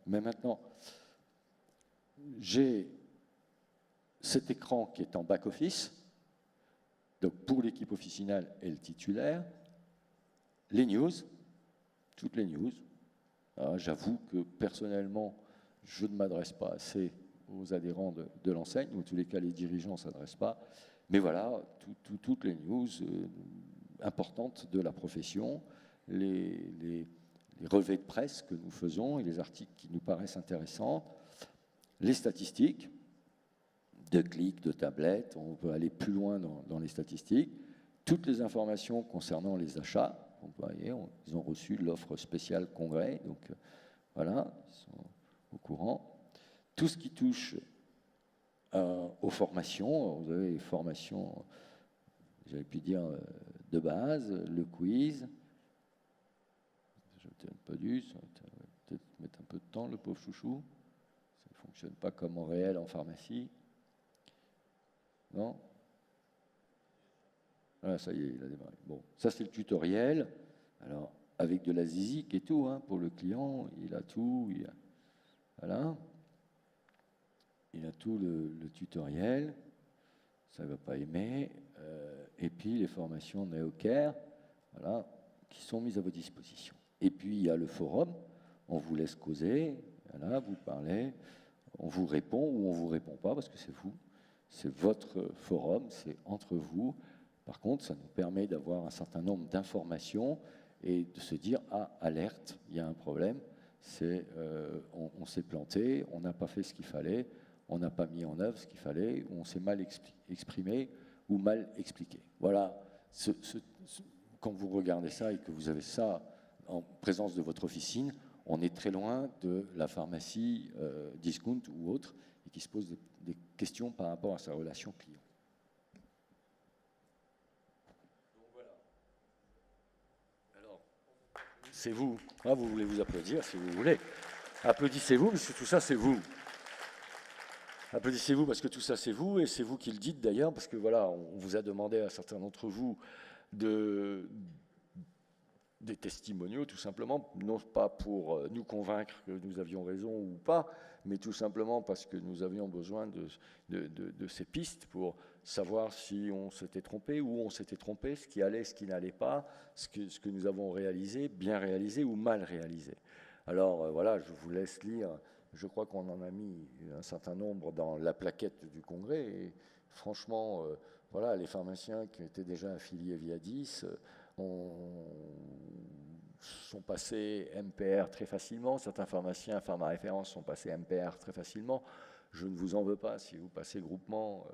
Mais maintenant, j'ai cet écran qui est en back-office, donc pour l'équipe officinale et le titulaire, les news, toutes les news. J'avoue que personnellement, je ne m'adresse pas assez aux adhérents de l'enseigne, ou en tous les cas les dirigeants ne s'adressent pas. Mais voilà, toutes les news importantes de la profession, les relevés de presse que nous faisons et les articles qui nous paraissent intéressants, les statistiques. de clics, de tablettes. On peut aller plus loin dans les statistiques. Toutes les informations concernant les achats. Vous voyez, ils ont reçu l'offre spéciale congrès, donc voilà, ils sont au courant. Tout ce qui touche aux formations, vous avez les formations, j'avais pu dire, de base, le quiz. Je n'ai peut-être pas dû, ça va peut-être mettre un peu de temps, le pauvre chouchou. Ça ne fonctionne pas comme en réel en pharmacie. Non ? Ah, ça y est, il a démarré. Bon, ça c'est le tutoriel. Alors, avec de la zizik et tout, hein, pour le client, il a tout. Voilà. Il a tout le tutoriel. Ça ne va pas aimer. Et puis, les formations NeoCare, voilà, qui sont mises à votre disposition. Et puis, il y a le forum. On vous laisse causer. Voilà, vous parlez. On vous répond ou on ne vous répond pas, parce que c'est vous. C'est votre forum, c'est entre vous. Par contre, ça nous permet d'avoir un certain nombre d'informations et de se dire « Ah, alerte, il y a un problème, on s'est planté, on n'a pas fait ce qu'il fallait, on n'a pas mis en œuvre ce qu'il fallait, ou on s'est mal exprimé ou mal expliqué. » Voilà, quand vous regardez ça et que vous avez ça en présence de votre officine, on est très loin de la pharmacie discount ou autre et qui se pose des questions par rapport à sa relation client. C'est vous. Ah, vous voulez vous applaudir si vous voulez. Applaudissez-vous, parce que tout ça, c'est vous. Applaudissez-vous, parce que tout ça, c'est vous, et c'est vous qui le dites d'ailleurs, parce que voilà, on vous a demandé à certains d'entre vous des testimoniaux, tout simplement, non pas pour nous convaincre que nous avions raison ou pas, mais tout simplement parce que nous avions besoin de ces pistes pour savoir si on s'était trompé, où on s'était trompé, ce qui allait, ce qui n'allait pas, ce que nous avons réalisé, bien réalisé ou mal réalisé. Alors voilà, je vous laisse lire. Je crois qu'on en a mis un certain nombre dans la plaquette du congrès. Et franchement, voilà, les pharmaciens qui étaient déjà affiliés via 10 sont passés MPR très facilement. Certains pharmaciens, pharma-références, sont passés MPR très facilement. Je ne vous en veux pas si vous passez groupement,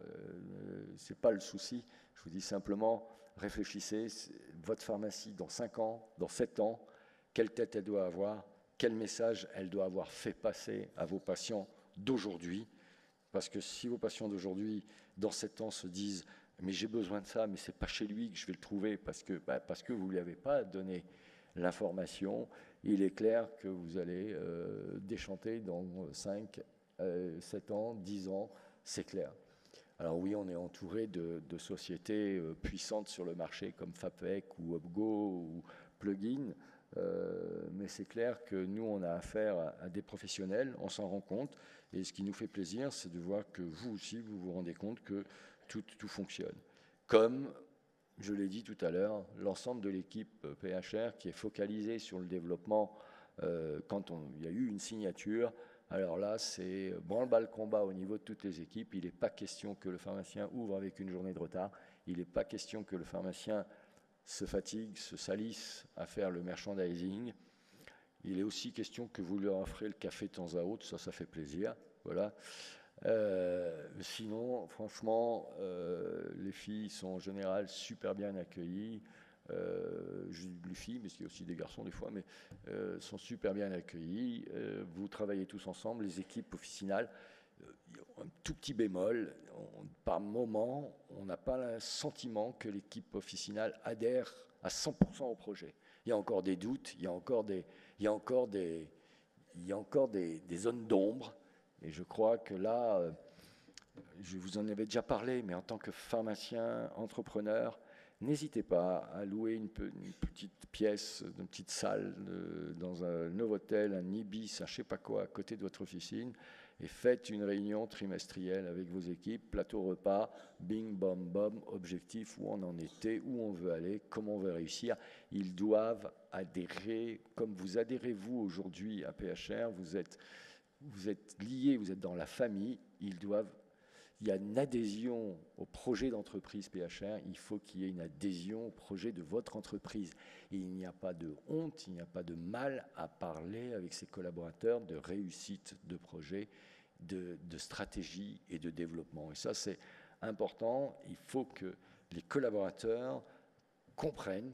ce n'est pas le souci. Je vous dis simplement, réfléchissez, votre pharmacie dans 5 ans, dans 7 ans, quelle tête elle doit avoir, quel message elle doit avoir fait passer à vos patients d'aujourd'hui. Parce que si vos patients d'aujourd'hui, dans 7 ans, se disent « mais j'ai besoin de ça, mais ce n'est pas chez lui que je vais le trouver parce que vous ne lui avez pas donné l'information », il est clair que vous allez déchanter dans 5, 7 ans, 10 ans, c'est clair. Alors oui, on est entouré de sociétés puissantes sur le marché comme Fapec ou Upgo ou Plugin, mais c'est clair que nous, on a affaire à des professionnels, on s'en rend compte, et ce qui nous fait plaisir, c'est de voir que vous aussi, vous vous rendez compte que tout fonctionne. Comme, je l'ai dit tout à l'heure, l'ensemble de l'équipe PHR qui est focalisée sur le développement quand il y a eu une signature. Alors là, c'est branle-bas le combat au niveau de toutes les équipes. Il n'est pas question que le pharmacien ouvre avec une journée de retard. Il n'est pas question que le pharmacien se fatigue, se salisse à faire le merchandising. Il est aussi question que vous leur offrez le café de temps à autre. Ça fait plaisir. Voilà. Sinon, franchement, les filles sont en général super bien accueillies. Je dis les filles, mais il y a aussi des garçons des fois, mais sont super bien accueillis. Vous travaillez tous ensemble, les équipes officinales. Un tout petit bémol, par moment, on n'a pas le sentiment que l'équipe officinale adhère à 100% au projet. Il y a encore des doutes, il y a encore des zones d'ombre. Et je crois que là, je vous en avais déjà parlé, mais en tant que pharmacien, entrepreneur, n'hésitez pas à louer une petite pièce, une petite salle dans un Novotel, un Ibis, un je ne sais pas quoi, à côté de votre officine, et faites une réunion trimestrielle avec vos équipes, plateau repas, bing, bam, bam, objectif, où on en était, où on veut aller, comment on veut réussir. Ils doivent adhérer, comme vous adhérez vous aujourd'hui à PHR, vous êtes liés, vous êtes dans la famille, il y a une adhésion au projet d'entreprise PHR, il faut qu'il y ait une adhésion au projet de votre entreprise. Et il n'y a pas de honte, il n'y a pas de mal à parler avec ses collaborateurs de réussite de projet. de stratégie et de développement. Et ça, c'est important. Il faut que les collaborateurs comprennent,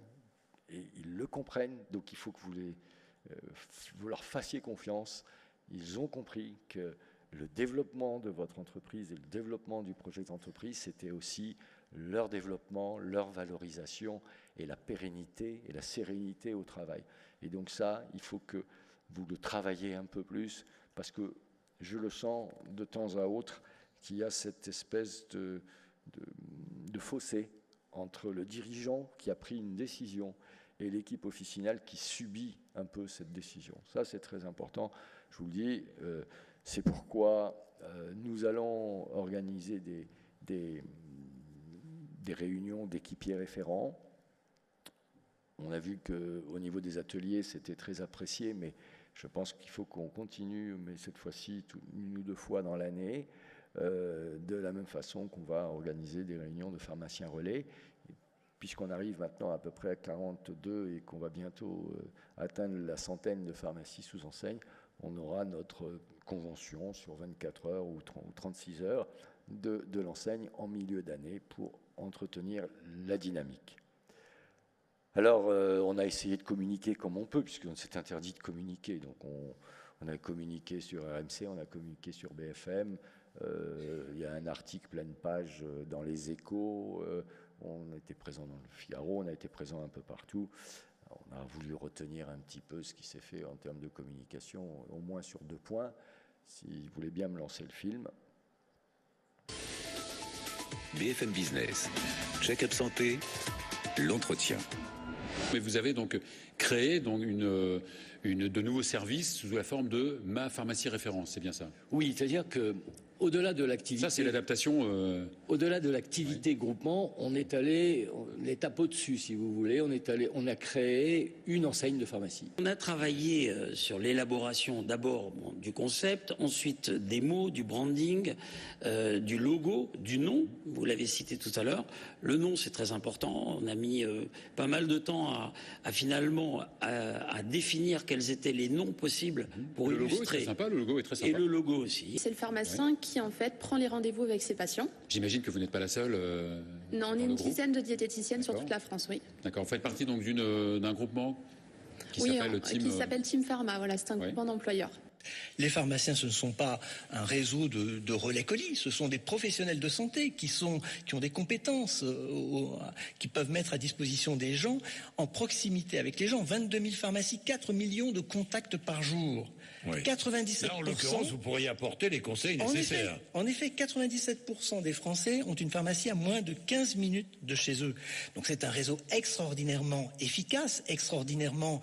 et ils le comprennent, donc il faut que vous leur fassiez confiance. Ils ont compris que le développement de votre entreprise et le développement du projet d'entreprise, c'était aussi leur développement, leur valorisation et la pérennité et la sérénité au travail. Et donc ça, il faut que vous le travaillez un peu plus, parce que je le sens de temps à autre qu'il y a cette espèce de fossé entre le dirigeant qui a pris une décision et l'équipe officinale qui subit un peu cette décision. Ça, c'est très important. Je vous le dis, c'est pourquoi nous allons organiser des réunions d'équipiers référents. On a vu qu'au niveau des ateliers, c'était très apprécié, mais je pense qu'il faut qu'on continue, mais cette fois-ci, une ou deux fois dans l'année, de la même façon qu'on va organiser des réunions de pharmaciens relais. Puisqu'on arrive maintenant à peu près à 42 et qu'on va bientôt atteindre la centaine de pharmacies sous enseigne, on aura notre convention sur 24 heures ou 36 heures de l'enseigne en milieu d'année pour entretenir la dynamique. Alors, on a essayé de communiquer comme on peut, puisqu'on s'est interdit de communiquer. Donc, on a communiqué sur RMC, on a communiqué sur BFM. Il y a un article pleine page dans Les Échos. On était présent dans le Figaro, on a été présent un peu partout. On a voulu retenir un petit peu ce qui s'est fait en termes de communication, au moins sur 2 points. Si vous voulez bien me lancer le film. BFM Business, Check-up Santé, l'entretien. Mais vous avez donc créé donc de nouveaux services sous la forme de ma pharmacie référence, c'est bien ça? Oui, c'est-à-dire que au-delà de l'activité, ça c'est l'adaptation. Au-delà de l'activité groupement, on est allé l'étape au-dessus, si vous voulez. On a créé une enseigne de pharmacie. On a travaillé sur l'élaboration d'abord du concept, ensuite des mots, du branding, du logo, du nom. Vous l'avez cité tout à l'heure. Le nom, c'est très important. On a mis pas mal de temps à finalement à définir quels étaient les noms possibles pour illustrer. Logo est très sympa, le logo est très sympa. Et le logo aussi. C'est le pharmacien qui, en fait, prend les rendez-vous avec ses patients. J'imagine que vous n'êtes pas la seule. Non, on est une dizaine de diététiciennes sur toute la France, oui. D'accord. Vous faites partie donc d'un groupement qui s'appelle Team Pharma. Voilà, c'est un groupement d'employeurs. Les pharmaciens, ce ne sont pas un réseau de relais colis, ce sont des professionnels de santé qui ont des compétences, qui peuvent mettre à disposition des gens en proximité avec les gens. 22 000 pharmacies, 4 millions de contacts par jour. Oui. 97%. Là, en l'occurrence, vous pourriez apporter les conseils nécessaires. En effet, 97% des Français ont une pharmacie à moins de 15 minutes de chez eux. Donc c'est un réseau extraordinairement efficace, extraordinairement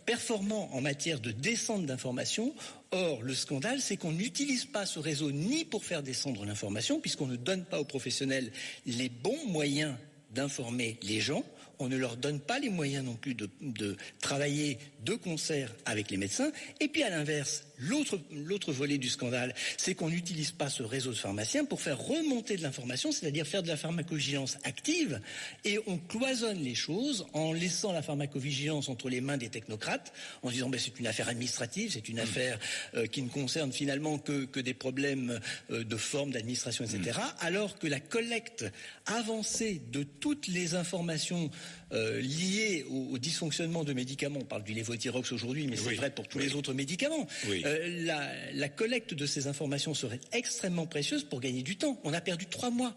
performant en matière de descente d'informations. Or, le scandale, c'est qu'on n'utilise pas ce réseau ni pour faire descendre l'information, puisqu'on ne donne pas aux professionnels les bons moyens d'informer les gens. On ne leur donne pas les moyens non plus de travailler de concert avec les médecins. Et puis à l'inverse, l'autre volet du scandale, c'est qu'on n'utilise pas ce réseau de pharmaciens pour faire remonter de l'information, c'est-à-dire faire de la pharmacovigilance active, et on cloisonne les choses en laissant la pharmacovigilance entre les mains des technocrates, en se disant c'est une affaire administrative, c'est une affaire qui ne concerne finalement que des problèmes de forme, d'administration, etc., alors que la collecte avancée de toutes les informations liées au dysfonctionnement de médicaments, on parle du lévothyrox aujourd'hui, mais c'est vrai pour tous les autres médicaments, la collecte de ces informations serait extrêmement précieuse pour gagner du temps. On a perdu 3 mois.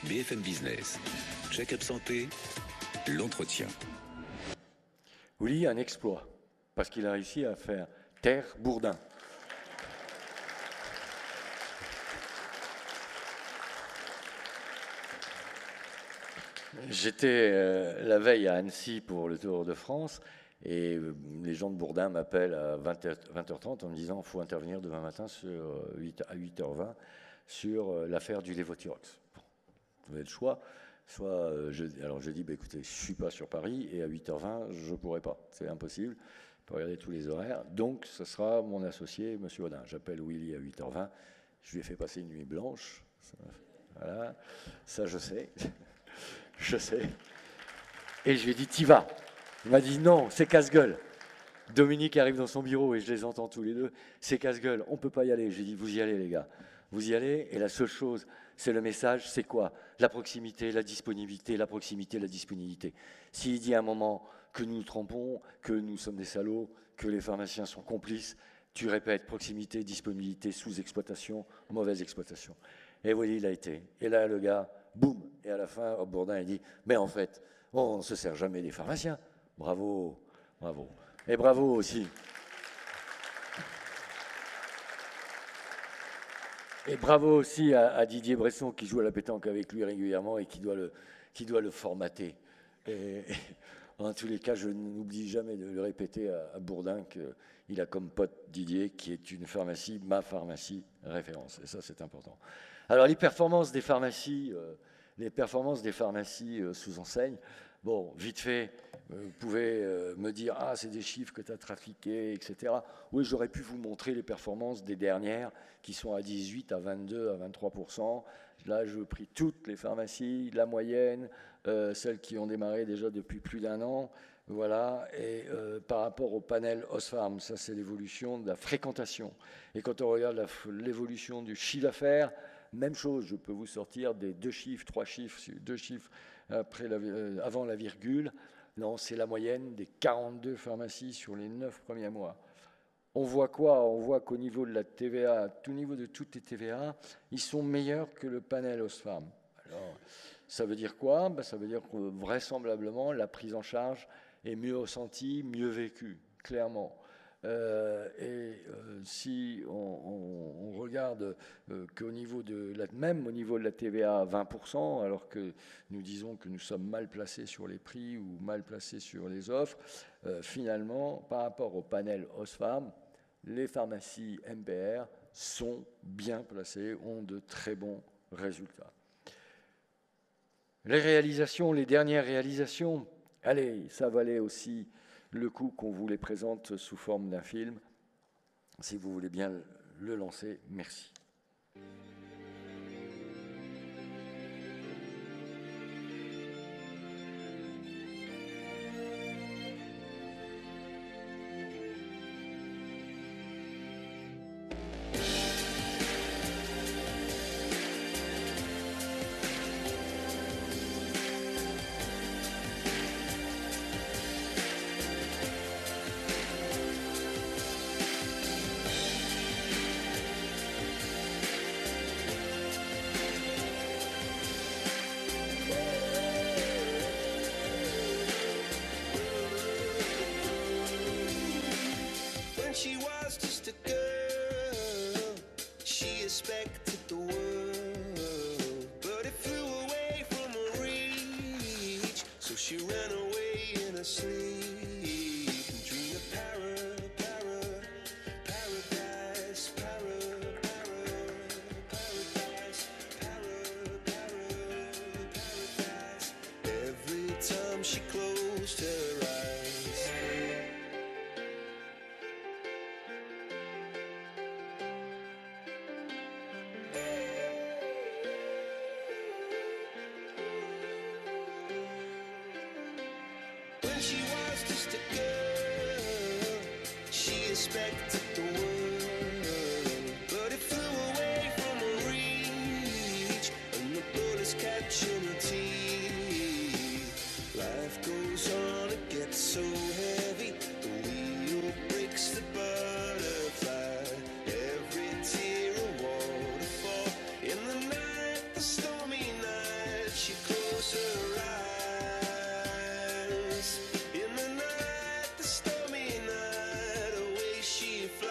BFM Business, Check-up Santé, l'entretien. Willy a un exploit, parce qu'il a réussi à faire taire Bourdin. J'étais la veille à Annecy pour le Tour de France et les gens de Bourdin m'appellent à 20h30 en me disant qu'il faut intervenir demain matin à 8h20 sur l'affaire du lévothyrox. Bon, vous avez le choix. Alors je dis, écoutez, je ne suis pas sur Paris et à 8h20, je ne pourrai pas. C'est impossible. Je peux regarder tous les horaires. Donc, ce sera mon associé, M. Audin. J'appelle Willy à 8h20. Je lui ai fait passer une nuit blanche. Voilà, ça je sais. Je sais. Et je lui ai dit, t'y vas. Il m'a dit, non, c'est casse-gueule. Dominique arrive dans son bureau et je les entends tous les deux. C'est casse-gueule, on ne peut pas y aller. J'ai dit, vous y allez les gars. Vous y allez et la seule chose, c'est le message, c'est quoi? La proximité, la disponibilité, la proximité, la disponibilité. S'il dit à un moment que nous nous trompons, que nous sommes des salauds, que les pharmaciens sont complices, tu répètes proximité, disponibilité, sous-exploitation, mauvaise exploitation. Et vous voyez, il a été. Et là, le gars, boum. Et à la fin, Bourdin, il dit, mais en fait, on ne se sert jamais des pharmaciens. Bravo, bravo. Et bravo aussi. Et bravo aussi à Didier Bresson qui joue à la pétanque avec lui régulièrement et qui doit le formater. Et en tous les cas, je n'oublie jamais de le répéter à Bourdin qu'il a comme pote Didier qui est une pharmacie, ma pharmacie référence. Et ça, c'est important. Alors, les performances des pharmacies sous enseigne. Bon, vite fait, vous pouvez me dire « Ah, c'est des chiffres que tu as trafiqués, etc. » Oui, j'aurais pu vous montrer les performances des dernières qui sont à 18, à 22, à 23%. Là, je pris toutes les pharmacies, la moyenne, celles qui ont démarré déjà depuis plus d'1 an. Voilà, et par rapport au panel Osfarm, ça c'est l'évolution de la fréquentation. Et quand on regarde l'évolution du chiffre d'affaires, même chose, je peux vous sortir des 2 chiffres, 3 chiffres, 2 chiffres avant la virgule. Non, c'est la moyenne des 42 pharmacies sur les 9 premiers mois. On voit quoi? On voit qu'au niveau de la TVA, tout niveau de toutes les TVA, ils sont meilleurs que le panel Osfarm. Alors, ça veut dire quoi? Ça veut dire que vraisemblablement, la prise en charge est mieux ressentie, mieux vécue, clairement. Si on regarde qu'au niveau même au niveau de la TVA à 20%, alors que nous disons que nous sommes mal placés sur les prix ou mal placés sur les offres, finalement, par rapport au panel Osfarm, les pharmacies MPR sont bien placées, ont de très bons résultats. Les réalisations, les dernières réalisations, allez, ça valait aussi le coup qu'on vous les présente sous forme d'un film. Si vous voulez bien le lancer, merci. She was just a girl, she expected the world, but it flew away from her reach, so she ran away in her sleep and dreamed of paradise, paradise. Every time she closed her eyes, she was just a girl, she expected the world, but it flew away from her reach, and the bullets catching her teeth. Life goes on, it gets so heavy, the wheel breaks the butterfly, every tear a waterfall. In the night, the stormy night, she closed her eyes. In the night, the stormy night, away she flies.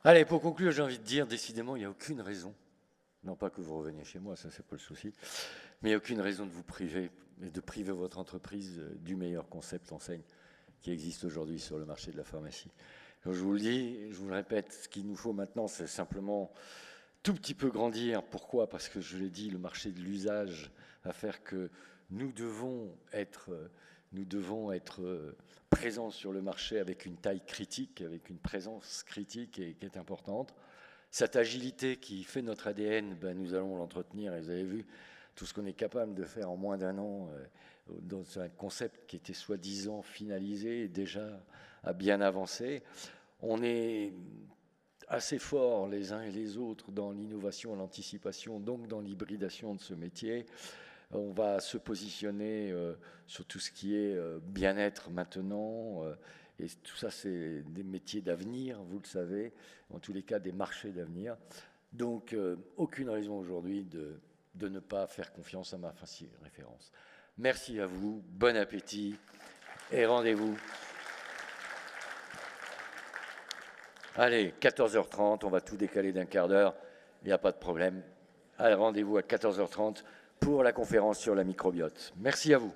Allez, pour conclure, j'ai envie de dire, décidément, il n'y a aucune raison, non pas que vous reveniez chez moi, ça c'est pas le souci, mais il n'y a aucune raison de vous priver et de priver votre entreprise du meilleur concept enseigne qui existe aujourd'hui sur le marché de la pharmacie. Donc, je vous le dis, je vous le répète, ce qu'il nous faut maintenant, c'est simplement tout petit peu grandir. Pourquoi ? Parce que je l'ai dit, le marché de l'usage va faire que nous devons être présents sur le marché avec une taille critique, avec une présence critique et qui est importante. Cette agilité qui fait notre ADN, ben, nous allons l'entretenir. Et vous avez vu tout ce qu'on est capable de faire en moins d'1 an dans un concept qui était soi-disant finalisé et déjà a bien avancé. On est assez forts les uns et les autres dans l'innovation, l'anticipation, donc dans l'hybridation de ce métier. On va se positionner sur tout ce qui est bien-être maintenant. Et tout ça, c'est des métiers d'avenir, vous le savez, en tous les cas des marchés d'avenir. Donc, aucune raison aujourd'hui de ne pas faire confiance à ma référence. Merci à vous, bon appétit et rendez-vous. Allez, 14h30, on va tout décaler d'un quart d'heure, il n'y a pas de problème. Allez, rendez-vous à 14h30 pour la conférence sur la microbiote. Merci à vous.